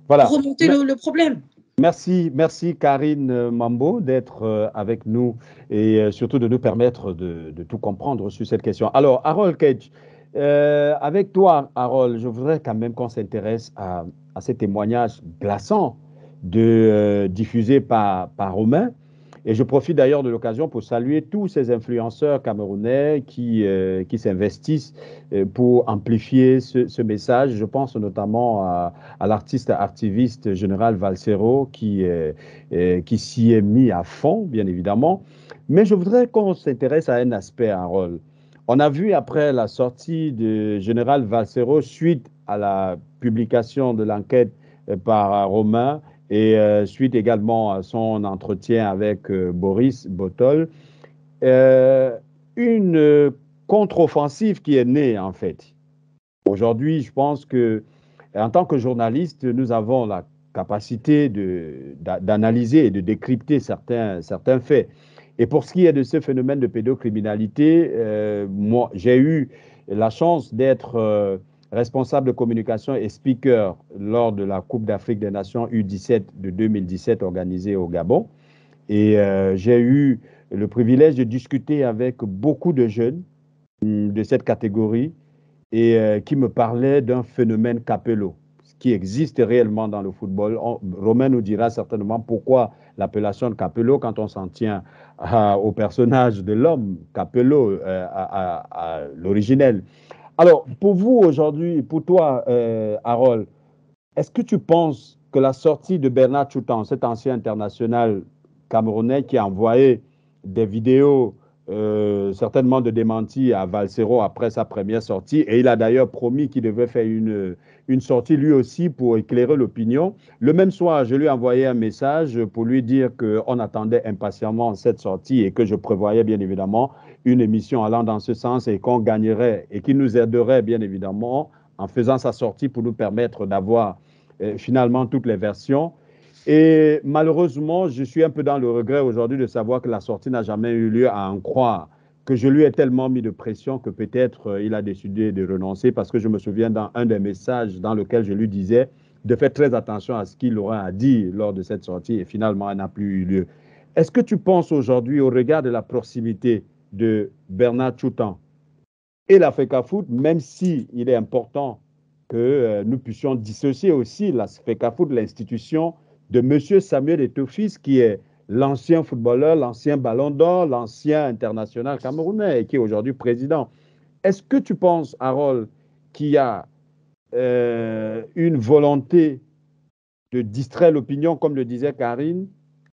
Voilà. Pour remonter le problème. Merci Karine Mambo d'être avec nous et surtout de nous permettre de tout comprendre sur cette question. Alors, Harold Kedj, avec toi, Harold, je voudrais quand même qu'on s'intéresse à ces témoignages glaçants diffusés par Romain. Et je profite d'ailleurs de l'occasion pour saluer tous ces influenceurs camerounais qui s'investissent pour amplifier ce message. Je pense notamment à l'artiste activiste général Valsero qui s'y est mis à fond, bien évidemment. Mais je voudrais qu'on s'intéresse à un aspect, Harold. On a vu après la sortie de général Valsero, suite à la publication de l'enquête par Romain, et suite également à son entretien avec Boris Bottol, une contre-offensive qui est née en fait. Aujourd'hui, je pense que en tant que journaliste, nous avons la capacité d'analyser et de décrypter certains faits. Et pour ce qui est de ce phénomène de pédocriminalité, moi, j'ai eu la chance d'être responsable de communication et speaker lors de la Coupe d'Afrique des Nations U17 de 2017 organisée au Gabon. Et j'ai eu le privilège de discuter avec beaucoup de jeunes de cette catégorie et qui me parlaient d'un phénomène Capello, qui existe réellement dans le football. Romain nous dira certainement pourquoi l'appellation de Capello quand on s'en tient au personnage de l'homme, Capello, à l'originel. Alors, pour vous aujourd'hui, pour toi, Harold, est-ce que tu penses que la sortie de Bernard Choutan, cet ancien international camerounais qui a envoyé des vidéos, certainement de démenti à Valsero après sa première sortie, et il a d'ailleurs promis qu'il devait faire une sortie lui aussi pour éclairer l'opinion. Le même soir, je lui ai envoyé un message pour lui dire qu'on attendait impatiemment cette sortie et que je prévoyais bien évidemment une émission allant dans ce sens et qu'on gagnerait et qu'il nous aiderait bien évidemment en faisant sa sortie pour nous permettre d'avoir finalement toutes les versions. Et malheureusement, je suis un peu dans le regret aujourd'hui de savoir que la sortie n'a jamais eu lieu, à en croire que je lui ai tellement mis de pression que peut-être il a décidé de renoncer, parce que je me souviens dans un des messages dans lequel je lui disais de faire très attention à ce qu'il aurait à dire lors de cette sortie, et finalement, elle n'a plus eu lieu. Est-ce que tu penses aujourd'hui, au regard de la proximité de Bernard Choutan et la FECAFOOT, même si il est important que nous puissions dissocier aussi la FECAFOOT de l'institution de M. Samuel Eto'o Fils, qui est l'ancien footballeur, l'ancien ballon d'or, l'ancien international camerounais et qui est aujourd'hui président. Est-ce que tu penses, Harold, qu'il y a une volonté de distraire l'opinion, comme le disait Karine,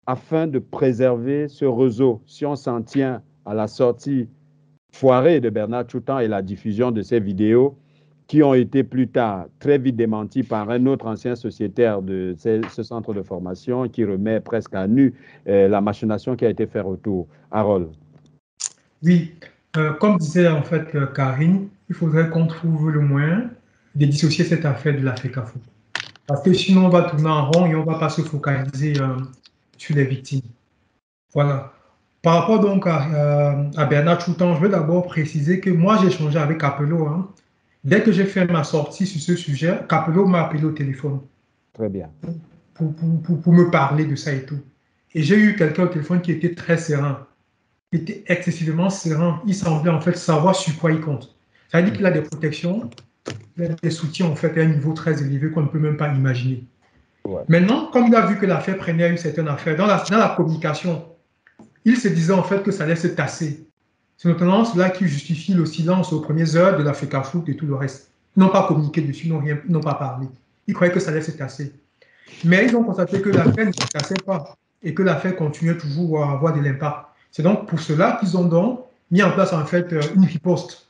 afin de préserver ce réseau? Si on s'en tient à la sortie foirée de Bernard Choutan et la diffusion de ces vidéos qui ont été plus tard très vite démenties par un autre ancien sociétaire de ce centre de formation qui remet presque à nu la machination qui a été faite autour. Harold. Oui, comme disait en fait Karine, il faudrait qu'on trouve le moyen de dissocier cette affaire de l'Africafoot. Parce que sinon, on va tourner en rond et on ne va pas se focaliser sur les victimes. Voilà. Par rapport donc à Bernard Choutan, je veux d'abord préciser que moi, j'ai échangé avec Capello. Hein. Dès que j'ai fait ma sortie sur ce sujet, Capello m'a appelé au téléphone. Très bien. Pour me parler de ça et tout. Et j'ai eu quelqu'un au téléphone qui était très serein. Il était excessivement serein. Il semblait en fait savoir sur quoi il compte. Ça veut dire qu'il a des protections, il a des soutiens en fait à un niveau très élevé qu'on ne peut même pas imaginer. Ouais. Maintenant, comme il a vu que l'affaire prenait une certaine affaire, dans la communication, il se disait en fait que ça allait se tasser. C'est notamment cela qui justifie le silence aux premières heures de l'Africafoot et tout le reste. Ils n'ont pas communiqué dessus, ils n'ont pas parlé. Ils croyaient que ça allait se tasser. Mais ils ont constaté que l'affaire ne se tassait pas et que l'affaire continuait toujours à avoir de l'impact. C'est donc pour cela qu'ils ont donc mis en place en fait une riposte.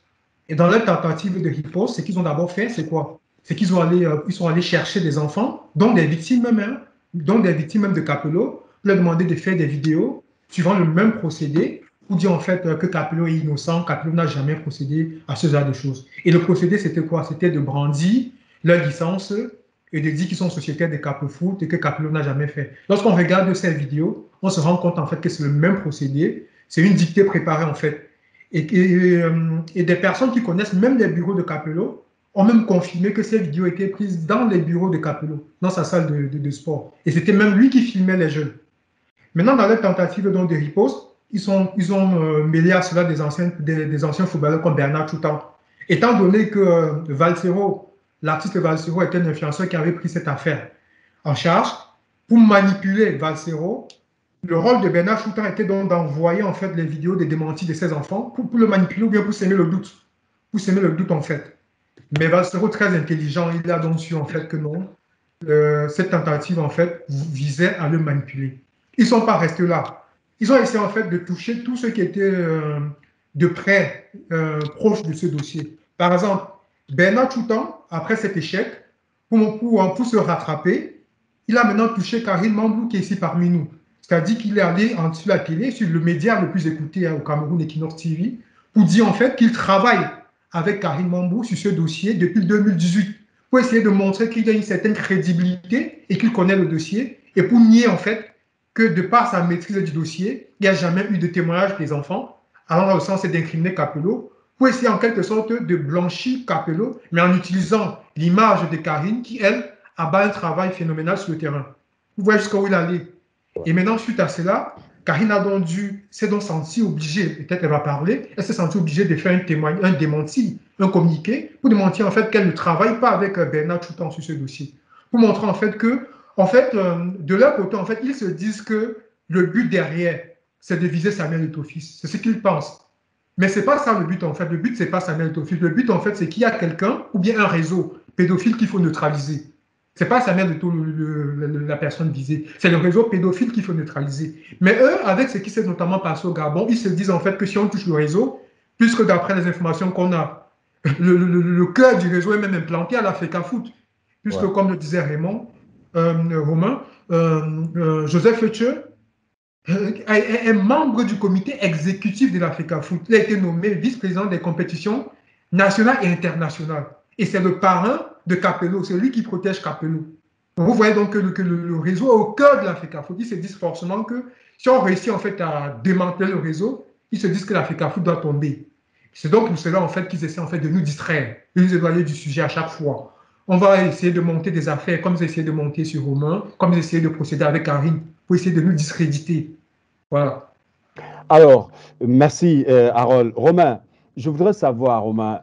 Et dans leur tentative de riposte, ce qu'ils ont d'abord fait, c'est quoi? C'est qu'ils sont allés chercher des enfants, dont des victimes même, de Capello, pour leur demander de faire des vidéos suivant le même procédé, pour dire en fait que Capello est innocent, Capello n'a jamais procédé à ce genre de choses. Et le procédé, c'était quoi? C'était de brandir leur licence et de dire qu'ils sont sociétaires de Capefoot et que Capello n'a jamais fait. Lorsqu'on regarde ces vidéos, on se rend compte en fait que c'est le même procédé, c'est une dictée préparée en fait. Et des personnes qui connaissent même les bureaux de Capello ont même confirmé que ces vidéos étaient prises dans les bureaux de Capello, dans sa salle de sport. Et c'était même lui qui filmait les jeunes. Maintenant, dans leur tentative de riposte, ils ont mêlé à cela des anciens footballeurs comme Bernard Choutan. Étant donné que Valsero, l'artiste Valsero, était un influenceur qui avait pris cette affaire en charge, pour manipuler Valsero, le rôle de Bernard Choutan était donc d'envoyer en fait les vidéos des démentis de ses enfants pour le manipuler ou bien pour s'aimer le doute. Pour s'aimer le doute en fait. Mais Valsero, très intelligent, il a donc su en fait que non, cette tentative en fait visait à le manipuler. Ils ne sont pas restés là. Ils ont essayé en fait de toucher tout ce qui était de près proche de ce dossier. Par exemple, Bernard Choutan, après cet échec, pour se rattraper, il a maintenant touché Karine Mambou qui est ici parmi nous. C'est-à-dire qu'il est allé sur la télé, sur le média le plus écouté au Cameroun, Equinox TV, pour dire en fait qu'il travaille avec Karine Mambou sur ce dossier depuis 2018, pour essayer de montrer qu'il a une certaine crédibilité et qu'il connaît le dossier, et pour nier en fait que de par sa maîtrise du dossier, il n'y a jamais eu de témoignage des enfants, allant dans le sens d'incriminer Capello, pour essayer en quelque sorte de blanchir Capello, mais en utilisant l'image de Karine qui, elle, abat un travail phénoménal sur le terrain. Vous voyez jusqu'où il allait. Et maintenant, suite à cela, Karine s'est donc sentie obligée, peut-être elle va parler, elle s'est sentie obligée de faire un démenti, un communiqué, pour démentir en fait qu'elle ne travaille pas avec Bernard Choutan sur ce dossier. Pour montrer en fait que, de leur côté, en fait, ils se disent que le but derrière, c'est de viser Samuel Eto'o-Fils. C'est ce qu'ils pensent. Mais ce n'est pas ça le but, en fait. Le but, ce n'est pas Samuel Eto'o-Fils. Le but, en fait, c'est qu'il y a quelqu'un ou bien un réseau pédophile qu'il faut neutraliser. Ce n'est pas Samuel Eto'o la personne visée. C'est le réseau pédophile qu'il faut neutraliser. Mais eux, avec ce qui s'est notamment passé au Gabon, ils se disent en fait que si on touche le réseau, puisque d'après les informations qu'on a, le cœur du réseau est même implanté à l'Africafoot. Puisque, comme le disait Romain, Joseph Fetcheux est membre du comité exécutif de l'Africafoot. Il a été nommé vice-président des compétitions nationales et internationales. Et c'est le parrain de Capello, c'est lui qui protège Capello. Donc vous voyez donc que le réseau est au cœur de l'Africafoot. Ils se disent forcément que si on réussit en fait à démanteler le réseau, ils se disent que l'Africafoot doit tomber. C'est donc pour cela en fait qu'ils essaient en fait de nous distraire, de nous éloigner du sujet à chaque fois. On va essayer de monter des affaires comme ils essaient de monter sur Romain, comme ils essaient de procéder avec Karine, pour essayer de nous discréditer. Voilà. Alors, merci Harold. Romain, je voudrais savoir, Romain,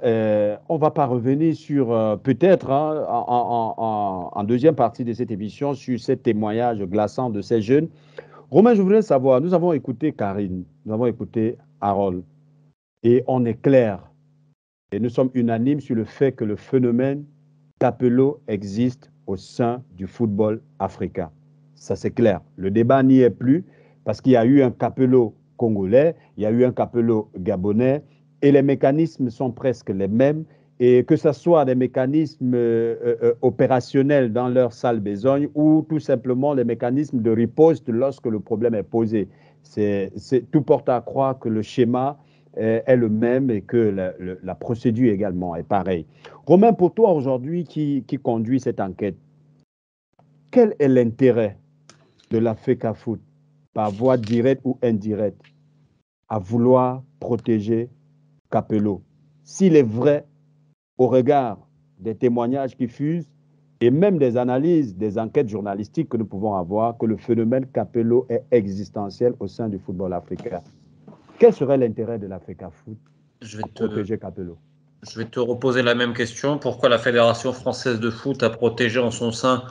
on ne va pas revenir sur, peut-être, hein, en deuxième partie de cette émission, sur ces témoignages glaçants de ces jeunes. Romain, je voudrais savoir, nous avons écouté Karine, nous avons écouté Harold, et on est clair, et nous sommes unanimes sur le fait que le phénomène Capello existe au sein du football africain. Ça, c'est clair. Le débat n'y est plus parce qu'il y a eu un Capello congolais, il y a eu un Capello gabonais et les mécanismes sont presque les mêmes. Et que ce soit des mécanismes opérationnels dans leur salle besogne ou tout simplement les mécanismes de riposte lorsque le problème est posé. Tout porte à croire que le schéma est le même et que la procédure également est pareille. Romain, pour toi aujourd'hui qui conduit cette enquête, quel est l'intérêt de la FECAFOOT, par voie directe ou indirecte, à vouloir protéger Capello, s'il est vrai, au regard des témoignages qui fusent et même des analyses, des enquêtes journalistiques que nous pouvons avoir, que le phénomène Capello est existentiel au sein du football africain. Quel serait l'intérêt de la FECAFOOT à protéger Capello? Je vais te reposer la même question. Pourquoi la Fédération française de foot a protégé en son sein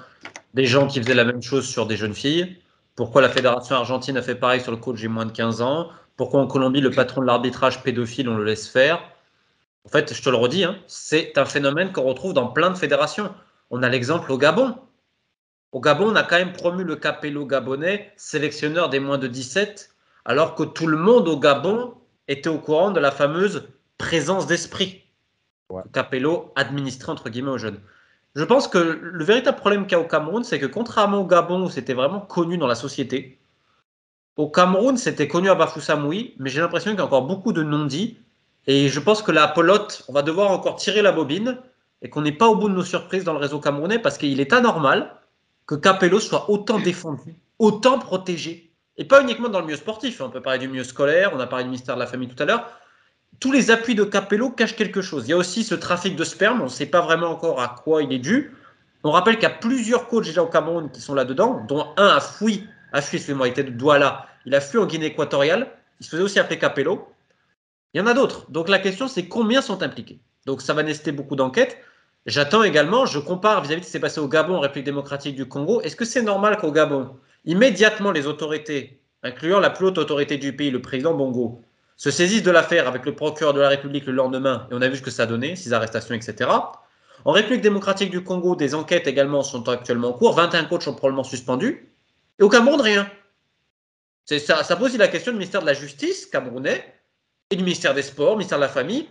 des gens qui faisaient la même chose sur des jeunes filles? Pourquoi la Fédération argentine a fait pareil sur le coach j'ai moins de 15 ans? Pourquoi en Colombie, le patron de l'arbitrage pédophile, on le laisse faire? En fait, je te le redis, hein, c'est un phénomène qu'on retrouve dans plein de fédérations. On a l'exemple au Gabon. Au Gabon, on a quand même promu le Capello gabonais, sélectionneur des moins de 17, alors que tout le monde au Gabon était au courant de la fameuse présence d'esprit. Ouais. Capello administrait entre guillemets aux jeunes. Je pense que le véritable problème qu'il y a au Cameroun, c'est que contrairement au Gabon où c'était vraiment connu dans la société, au Cameroun c'était connu à Bafoussam, oui, mais j'ai l'impression qu'il y a encore beaucoup de non-dits. Et je pense que la pelote, on va devoir encore tirer la bobine et qu'on n'est pas au bout de nos surprises dans le réseau camerounais parce qu'il est anormal que Capello soit autant défendu, autant protégé. Et pas uniquement dans le milieu sportif. On peut parler du milieu scolaire, on a parlé du ministère de la Famille tout à l'heure. Tous les appuis de Capello cachent quelque chose. Il y a aussi ce trafic de sperme, on ne sait pas vraiment encore à quoi il est dû. On rappelle qu'il y a plusieurs coachs déjà au Cameroun qui sont là-dedans, dont un a fui, excusez-moi, il était de Douala, il a fui en Guinée équatoriale, il se faisait aussi appeler Capello. Il y en a d'autres. Donc la question, c'est combien sont impliqués. Donc ça va nécessiter beaucoup d'enquêtes. J'attends également, je compare vis-à-vis de ce qui s'est passé au Gabon, en République démocratique du Congo. Est-ce que c'est normal qu'au Gabon, immédiatement les autorités, incluant la plus haute autorité du pays, le président Bongo, se saisissent de l'affaire avec le procureur de la République le lendemain, et on a vu ce que ça a donné, 6 arrestations, etc. En République démocratique du Congo, des enquêtes également sont actuellement en cours, 21 coachs sont probablement suspendus, et au Cameroun, rien. Ça pose aussi la question du ministère de la Justice camerounais, et du ministère des Sports, ministère de la Famille,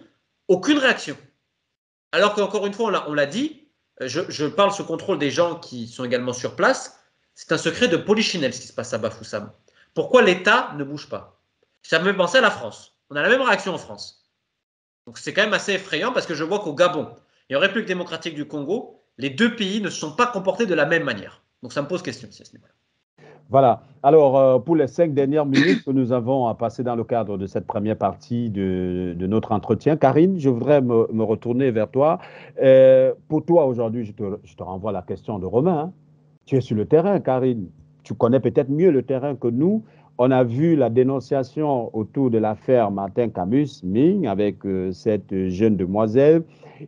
aucune réaction. Alors qu'encore une fois, on l'a dit, je parle sous contrôle des gens qui sont également sur place, c'est un secret de polichinelle ce qui se passe à Bafoussam. Pourquoi l'État ne bouge pas? Ça me fait penser à la France. On a la même réaction en France. Donc c'est quand même assez effrayant parce que je vois qu'au Gabon et en République démocratique du Congo, les deux pays ne se sont pas comportés de la même manière. Donc ça me pose question ici à ce niveau-là. Voilà. Alors, pour les 5 dernières minutes que nous avons à passer dans le cadre de cette première partie de notre entretien, Karine, je voudrais me retourner vers toi. Pour toi, aujourd'hui, je te renvoie la question de Romain. Hein. Tu es sur le terrain, Karine. Tu connais peut-être mieux le terrain que nous. On a vu la dénonciation autour de l'affaire Martin Camus-Ming avec cette jeune demoiselle.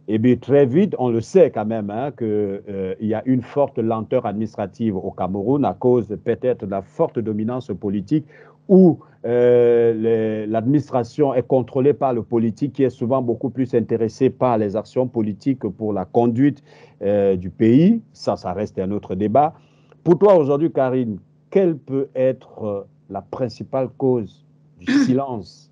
Et bien, très vite, on le sait quand même hein, qu'il y a une forte lenteur administrative au Cameroun à cause peut-être de la forte dominance politique où l'administration est contrôlée par le politique qui est souvent beaucoup plus intéressé par les actions politiques que pour la conduite du pays. Ça reste un autre débat. Pour toi aujourd'hui, Karine, quelle peut être la principale cause du silence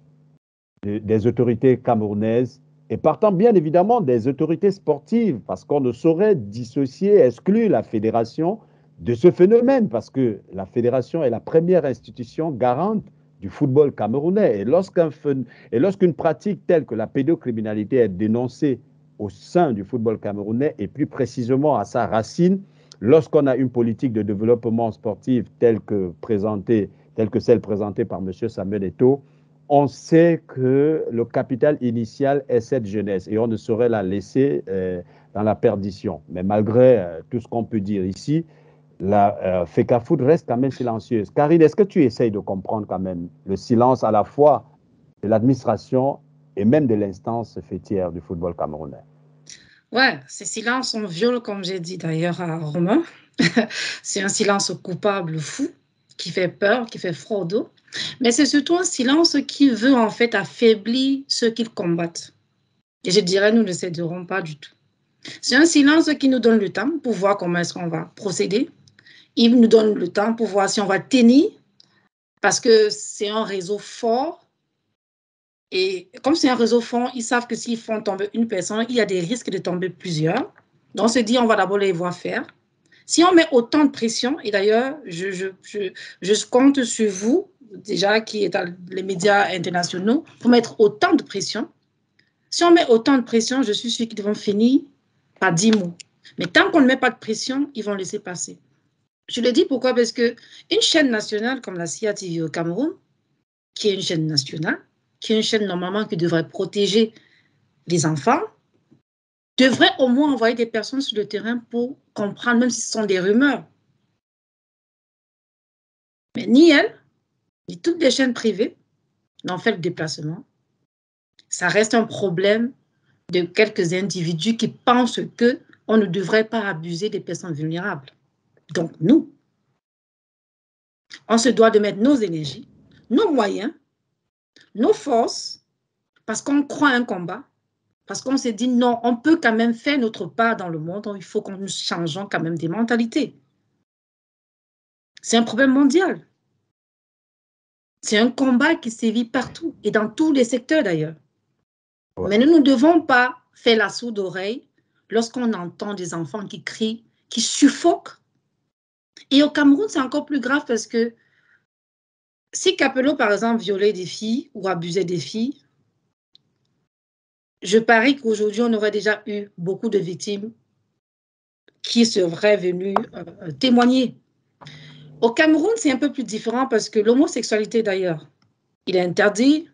des autorités camerounaises et partant bien évidemment des autorités sportives, parce qu'on ne saurait dissocier, exclure la fédération de ce phénomène, parce que la fédération est la première institution garante du football camerounais. Et lorsqu'une pratique telle que la pédocriminalité est dénoncée au sein du football camerounais, et plus précisément à sa racine, lorsqu'on a une politique de développement sportif telle que celle présentée par M. Samuel Eto'o, on sait que le capital initial est cette jeunesse et on ne saurait la laisser dans la perdition. Mais malgré tout ce qu'on peut dire ici, la FECAFOOT reste quand même silencieuse. Karine, est-ce que tu essayes de comprendre quand même le silence à la fois de l'administration et même de l'instance fêtière du football camerounais? Ouais, ces silences sont violents, comme j'ai dit d'ailleurs à Romain. C'est un silence coupable fou, qui fait peur, qui fait froid au dos. Mais c'est surtout un silence qui veut en fait affaiblir ceux qu'ils combattent. Et je dirais, nous ne céderons pas du tout. C'est un silence qui nous donne le temps pour voir comment est-ce qu'on va procéder Ils nous donnent le temps pour voir si on va tenir, parce que c'est un réseau fort. Et comme c'est un réseau fort, ils savent que s'ils font tomber une personne, il y a des risques de tomber plusieurs. Donc, on se dit, on va d'abord les voir faire. Si on met autant de pression, et d'ailleurs, je compte sur vous, déjà qui êtes dans les médias internationaux, pour mettre autant de pression. Si on met autant de pression, je suis sûre qu'ils vont finir par 10 mots. Mais tant qu'on ne met pas de pression, ils vont laisser passer. Je le dis pourquoi? Parce qu'une chaîne nationale comme la CIA TV au Cameroun, qui est une chaîne nationale, qui est une chaîne normalement qui devrait protéger les enfants, devrait au moins envoyer des personnes sur le terrain pour comprendre, même si ce sont des rumeurs. Mais ni elle, ni toutes les chaînes privées n'ont fait le déplacement. Ça reste un problème de quelques individus qui pensent qu'on ne devrait pas abuser des personnes vulnérables. Donc, nous, on se doit de mettre nos énergies, nos moyens, nos forces, parce qu'on croit à un combat, parce qu'on s'est dit non, on peut quand même faire notre part dans le monde, il faut qu'on nous changeons quand même des mentalités. C'est un problème mondial. C'est un combat qui sévit partout et dans tous les secteurs d'ailleurs. Ouais. Mais nous ne devons pas faire la sourde oreille lorsqu'on entend des enfants qui crient, qui suffoquent. Et au Cameroun, c'est encore plus grave parce que si Capello, par exemple, violait des filles ou abusait des filles, je parie qu'aujourd'hui, on aurait déjà eu beaucoup de victimes qui seraient venues témoigner. Au Cameroun, c'est un peu plus différent parce que l'homosexualité, d'ailleurs, il est interdit.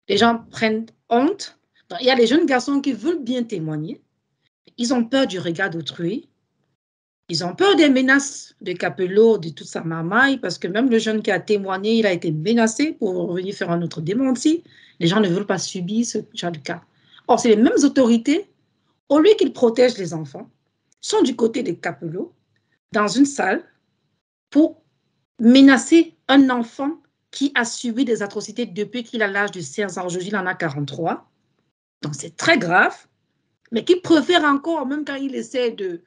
Les gens prennent honte. Donc, il y a les jeunes garçons qui veulent bien témoigner. Ils ont peur du regard d'autrui. Ils ont peur des menaces de Capello, de toute sa marmaille, parce que même le jeune qui a témoigné, il a été menacé pour revenir faire un autre démenti. Les gens ne veulent pas subir ce genre de cas. Or, c'est les mêmes autorités, au lieu qu'ils protègent les enfants, sont du côté de Capello, dans une salle, pour menacer un enfant qui a subi des atrocités depuis qu'il a l'âge de 16 ans. Aujourd'hui, il en a 43. Donc, c'est très grave, mais qui préfère encore, même quand il essaie de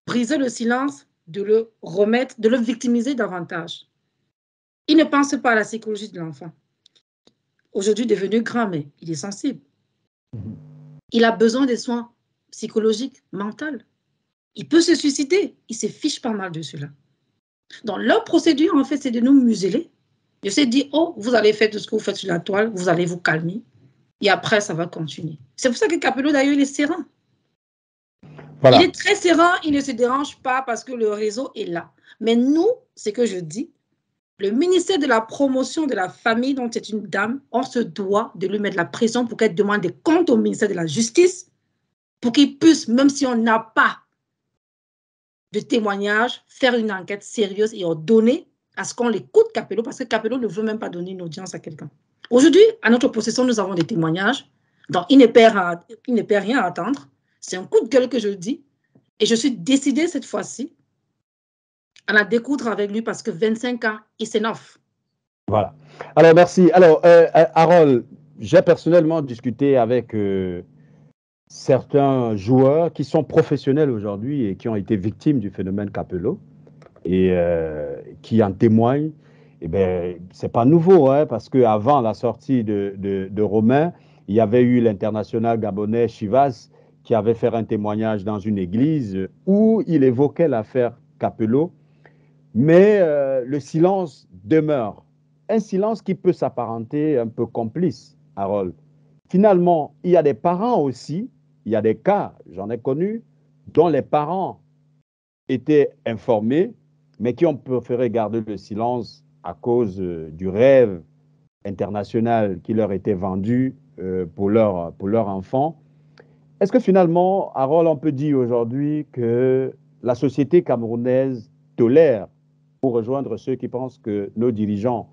briser le silence, de le remettre, de le victimiser davantage. Il ne pense pas à la psychologie de l'enfant. Aujourd'hui, devenu grand, mais il est sensible. Il a besoin des soins psychologiques, mentaux. Il peut se suicider. Il se fiche pas mal de cela. Donc, leur procédure, en fait, c'est de nous museler. Je sais dire, oh, vous allez faire tout ce que vous faites sur la toile, vous allez vous calmer. Et après, ça va continuer. C'est pour ça que Capello, d'ailleurs, il est serein. Voilà. Il est très serein, il ne se dérange pas parce que le réseau est là. Mais nous, c'est que je dis, le ministère de la promotion de la famille, dont c'est une dame, on se doit de lui mettre la pression pour qu'elle demande des comptes au ministère de la Justice, pour qu'il puisse, même si on n'a pas de témoignage, faire une enquête sérieuse et ordonnée à ce qu'on l'écoute Capello, parce que Capello ne veut même pas donner une audience à quelqu'un. Aujourd'hui, à notre possession, nous avons des témoignages, donc il ne perd rien à attendre. C'est un coup de gueule que je dis. Et je suis décidée cette fois-ci à la découdre avec lui parce que 25 ans, it's enough. Voilà. Alors, merci. Alors, Harold, j'ai personnellement discuté avec certains joueurs qui sont professionnels aujourd'hui et qui ont été victimes du phénomène Capello et qui en témoignent. Eh bien, c'est pas nouveau, hein, parce qu'avant la sortie de Romain, il y avait eu l'international gabonais Chivas qui avait fait un témoignage dans une église où il évoquait l'affaire Capello, mais le silence demeure. Un silence qui peut s'apparenter un peu complice, Harold. Finalement, il y a des parents aussi, il y a des cas, j'en ai connu, dont les parents étaient informés, mais qui ont préféré garder le silence à cause du rêve international qui leur était vendu pour leur enfant. Est-ce que finalement, Harold, on peut dire aujourd'hui que la société camerounaise tolère, pour rejoindre ceux qui pensent que nos dirigeants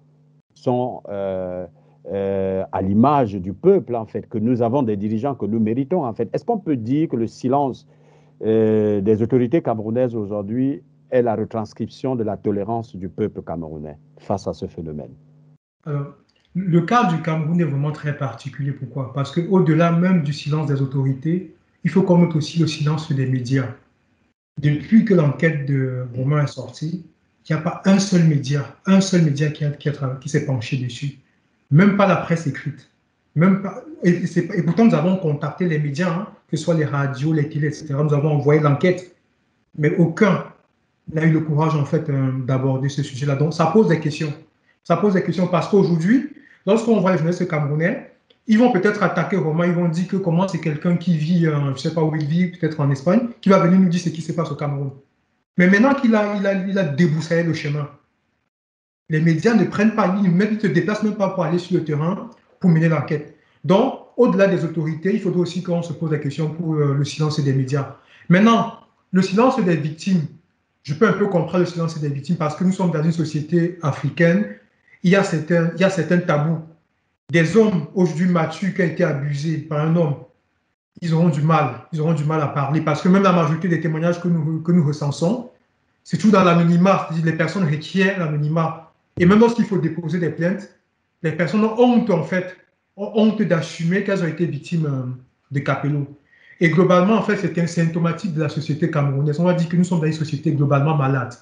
sont à l'image du peuple, en fait, que nous avons des dirigeants que nous méritons, en fait. Est-ce qu'on peut dire que le silence des autorités camerounaises aujourd'hui est la retranscription de la tolérance du peuple camerounais face à ce phénomène? Le cas du Cameroun est vraiment très particulier. Pourquoi? Parce qu'au-delà même du silence des autorités, il faut qu'on note aussi le silence des médias. Depuis que l'enquête de Romain est sortie, il n'y a pas un seul média qui s'est penché dessus. Même pas la presse écrite. Même pas, et pourtant, nous avons contacté les médias, hein, que ce soit les radios, les télés, etc. Nous avons envoyé l'enquête, mais aucun n'a eu le courage, en fait, d'aborder ce sujet-là. Donc, ça pose des questions. Ça pose des questions parce qu'aujourd'hui, lorsqu'on voit les journalistes camerounais, ils vont peut-être attaquer Romain, ils vont dire que comment c'est quelqu'un qui vit, je ne sais pas où il vit, peut-être en Espagne, qui va venir nous dire ce qui se passe au Cameroun. Mais maintenant qu'il a débroussaillé le chemin, les médias ne prennent pas, ils ne se déplacent même pas pour aller sur le terrain pour mener l'enquête. Donc, au-delà des autorités, il faudrait aussi qu'on se pose la question pour le silence des médias. Maintenant, le silence des victimes, je peux un peu comprendre le silence des victimes parce que nous sommes dans une société africaine, il y a certains tabous. Des hommes aujourd'hui matures qui ont été abusés par un homme, ils auront du mal à parler parce que même la majorité des témoignages que nous recensons, c'est tout dans l'anonymat, c'est-à-dire les personnes requièrent l'anonymat. Et même lorsqu'il faut déposer des plaintes, les personnes ont honte, en fait, ont honte d'assumer qu'elles ont été victimes de Capello. Et globalement, en fait, c'est un symptomatique de la société camerounaise. On va dire que nous sommes dans une société globalement malade.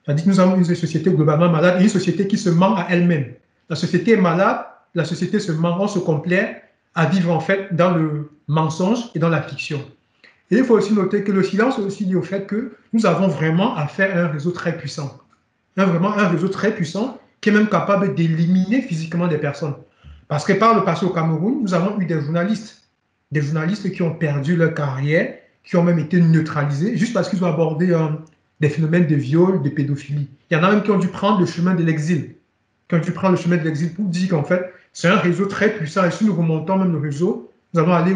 C'est-à-dire que nous avons une société globalement malade et une société qui se ment à elle-même. La société est malade, la société se ment, on se complaît à vivre, en fait, dans le mensonge et dans la fiction. Et il faut aussi noter que le silence est aussi lié au fait que nous avons vraiment affaire à un réseau très puissant. Vraiment un réseau très puissant qui est même capable d'éliminer physiquement des personnes. Parce que par le passé au Cameroun, nous avons eu des journalistes qui ont perdu leur carrière, qui ont même été neutralisés juste parce qu'ils ont abordé des phénomènes de viol, de pédophilie. Il y en a même qui ont dû prendre le chemin de l'exil, pour dire qu'en fait, c'est un réseau très puissant et si nous remontons même le réseau, nous allons arriver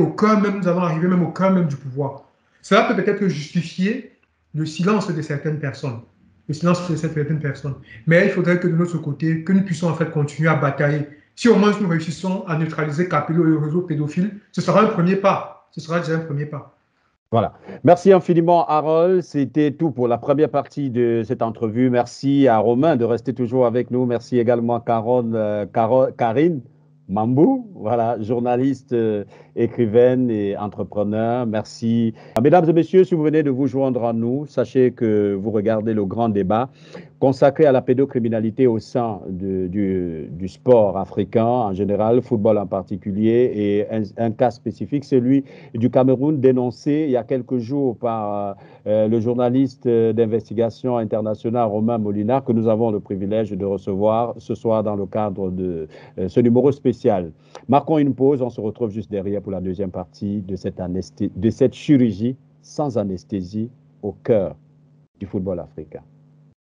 même au cœur même du pouvoir. Cela peut peut-être justifier le silence de certaines personnes. Mais il faudrait que de notre côté, que nous puissions en fait continuer à batailler. Si au moins nous réussissons à neutraliser Capello et le réseau pédophile, ce sera un premier pas. Ce sera déjà un premier pas. Voilà. Merci infiniment, Harold. C'était tout pour la première partie de cette entrevue. Merci à Romain de rester toujours avec nous. Merci également à Karine Mambou, voilà, journaliste, écrivaine et entrepreneur. Merci. Mesdames et messieurs, si vous venez de vous joindre à nous, sachez que vous regardez le grand débat consacré à la pédocriminalité au sein du sport africain en général, football en particulier, et un cas spécifique, celui du Cameroun, dénoncé il y a quelques jours par le journaliste d'investigation international Romain Molinar, que nous avons le privilège de recevoir ce soir dans le cadre de ce numéro spécial. Marquons une pause, on se retrouve juste derrière pour la deuxième partie de cette chirurgie sans anesthésie au cœur du football africain.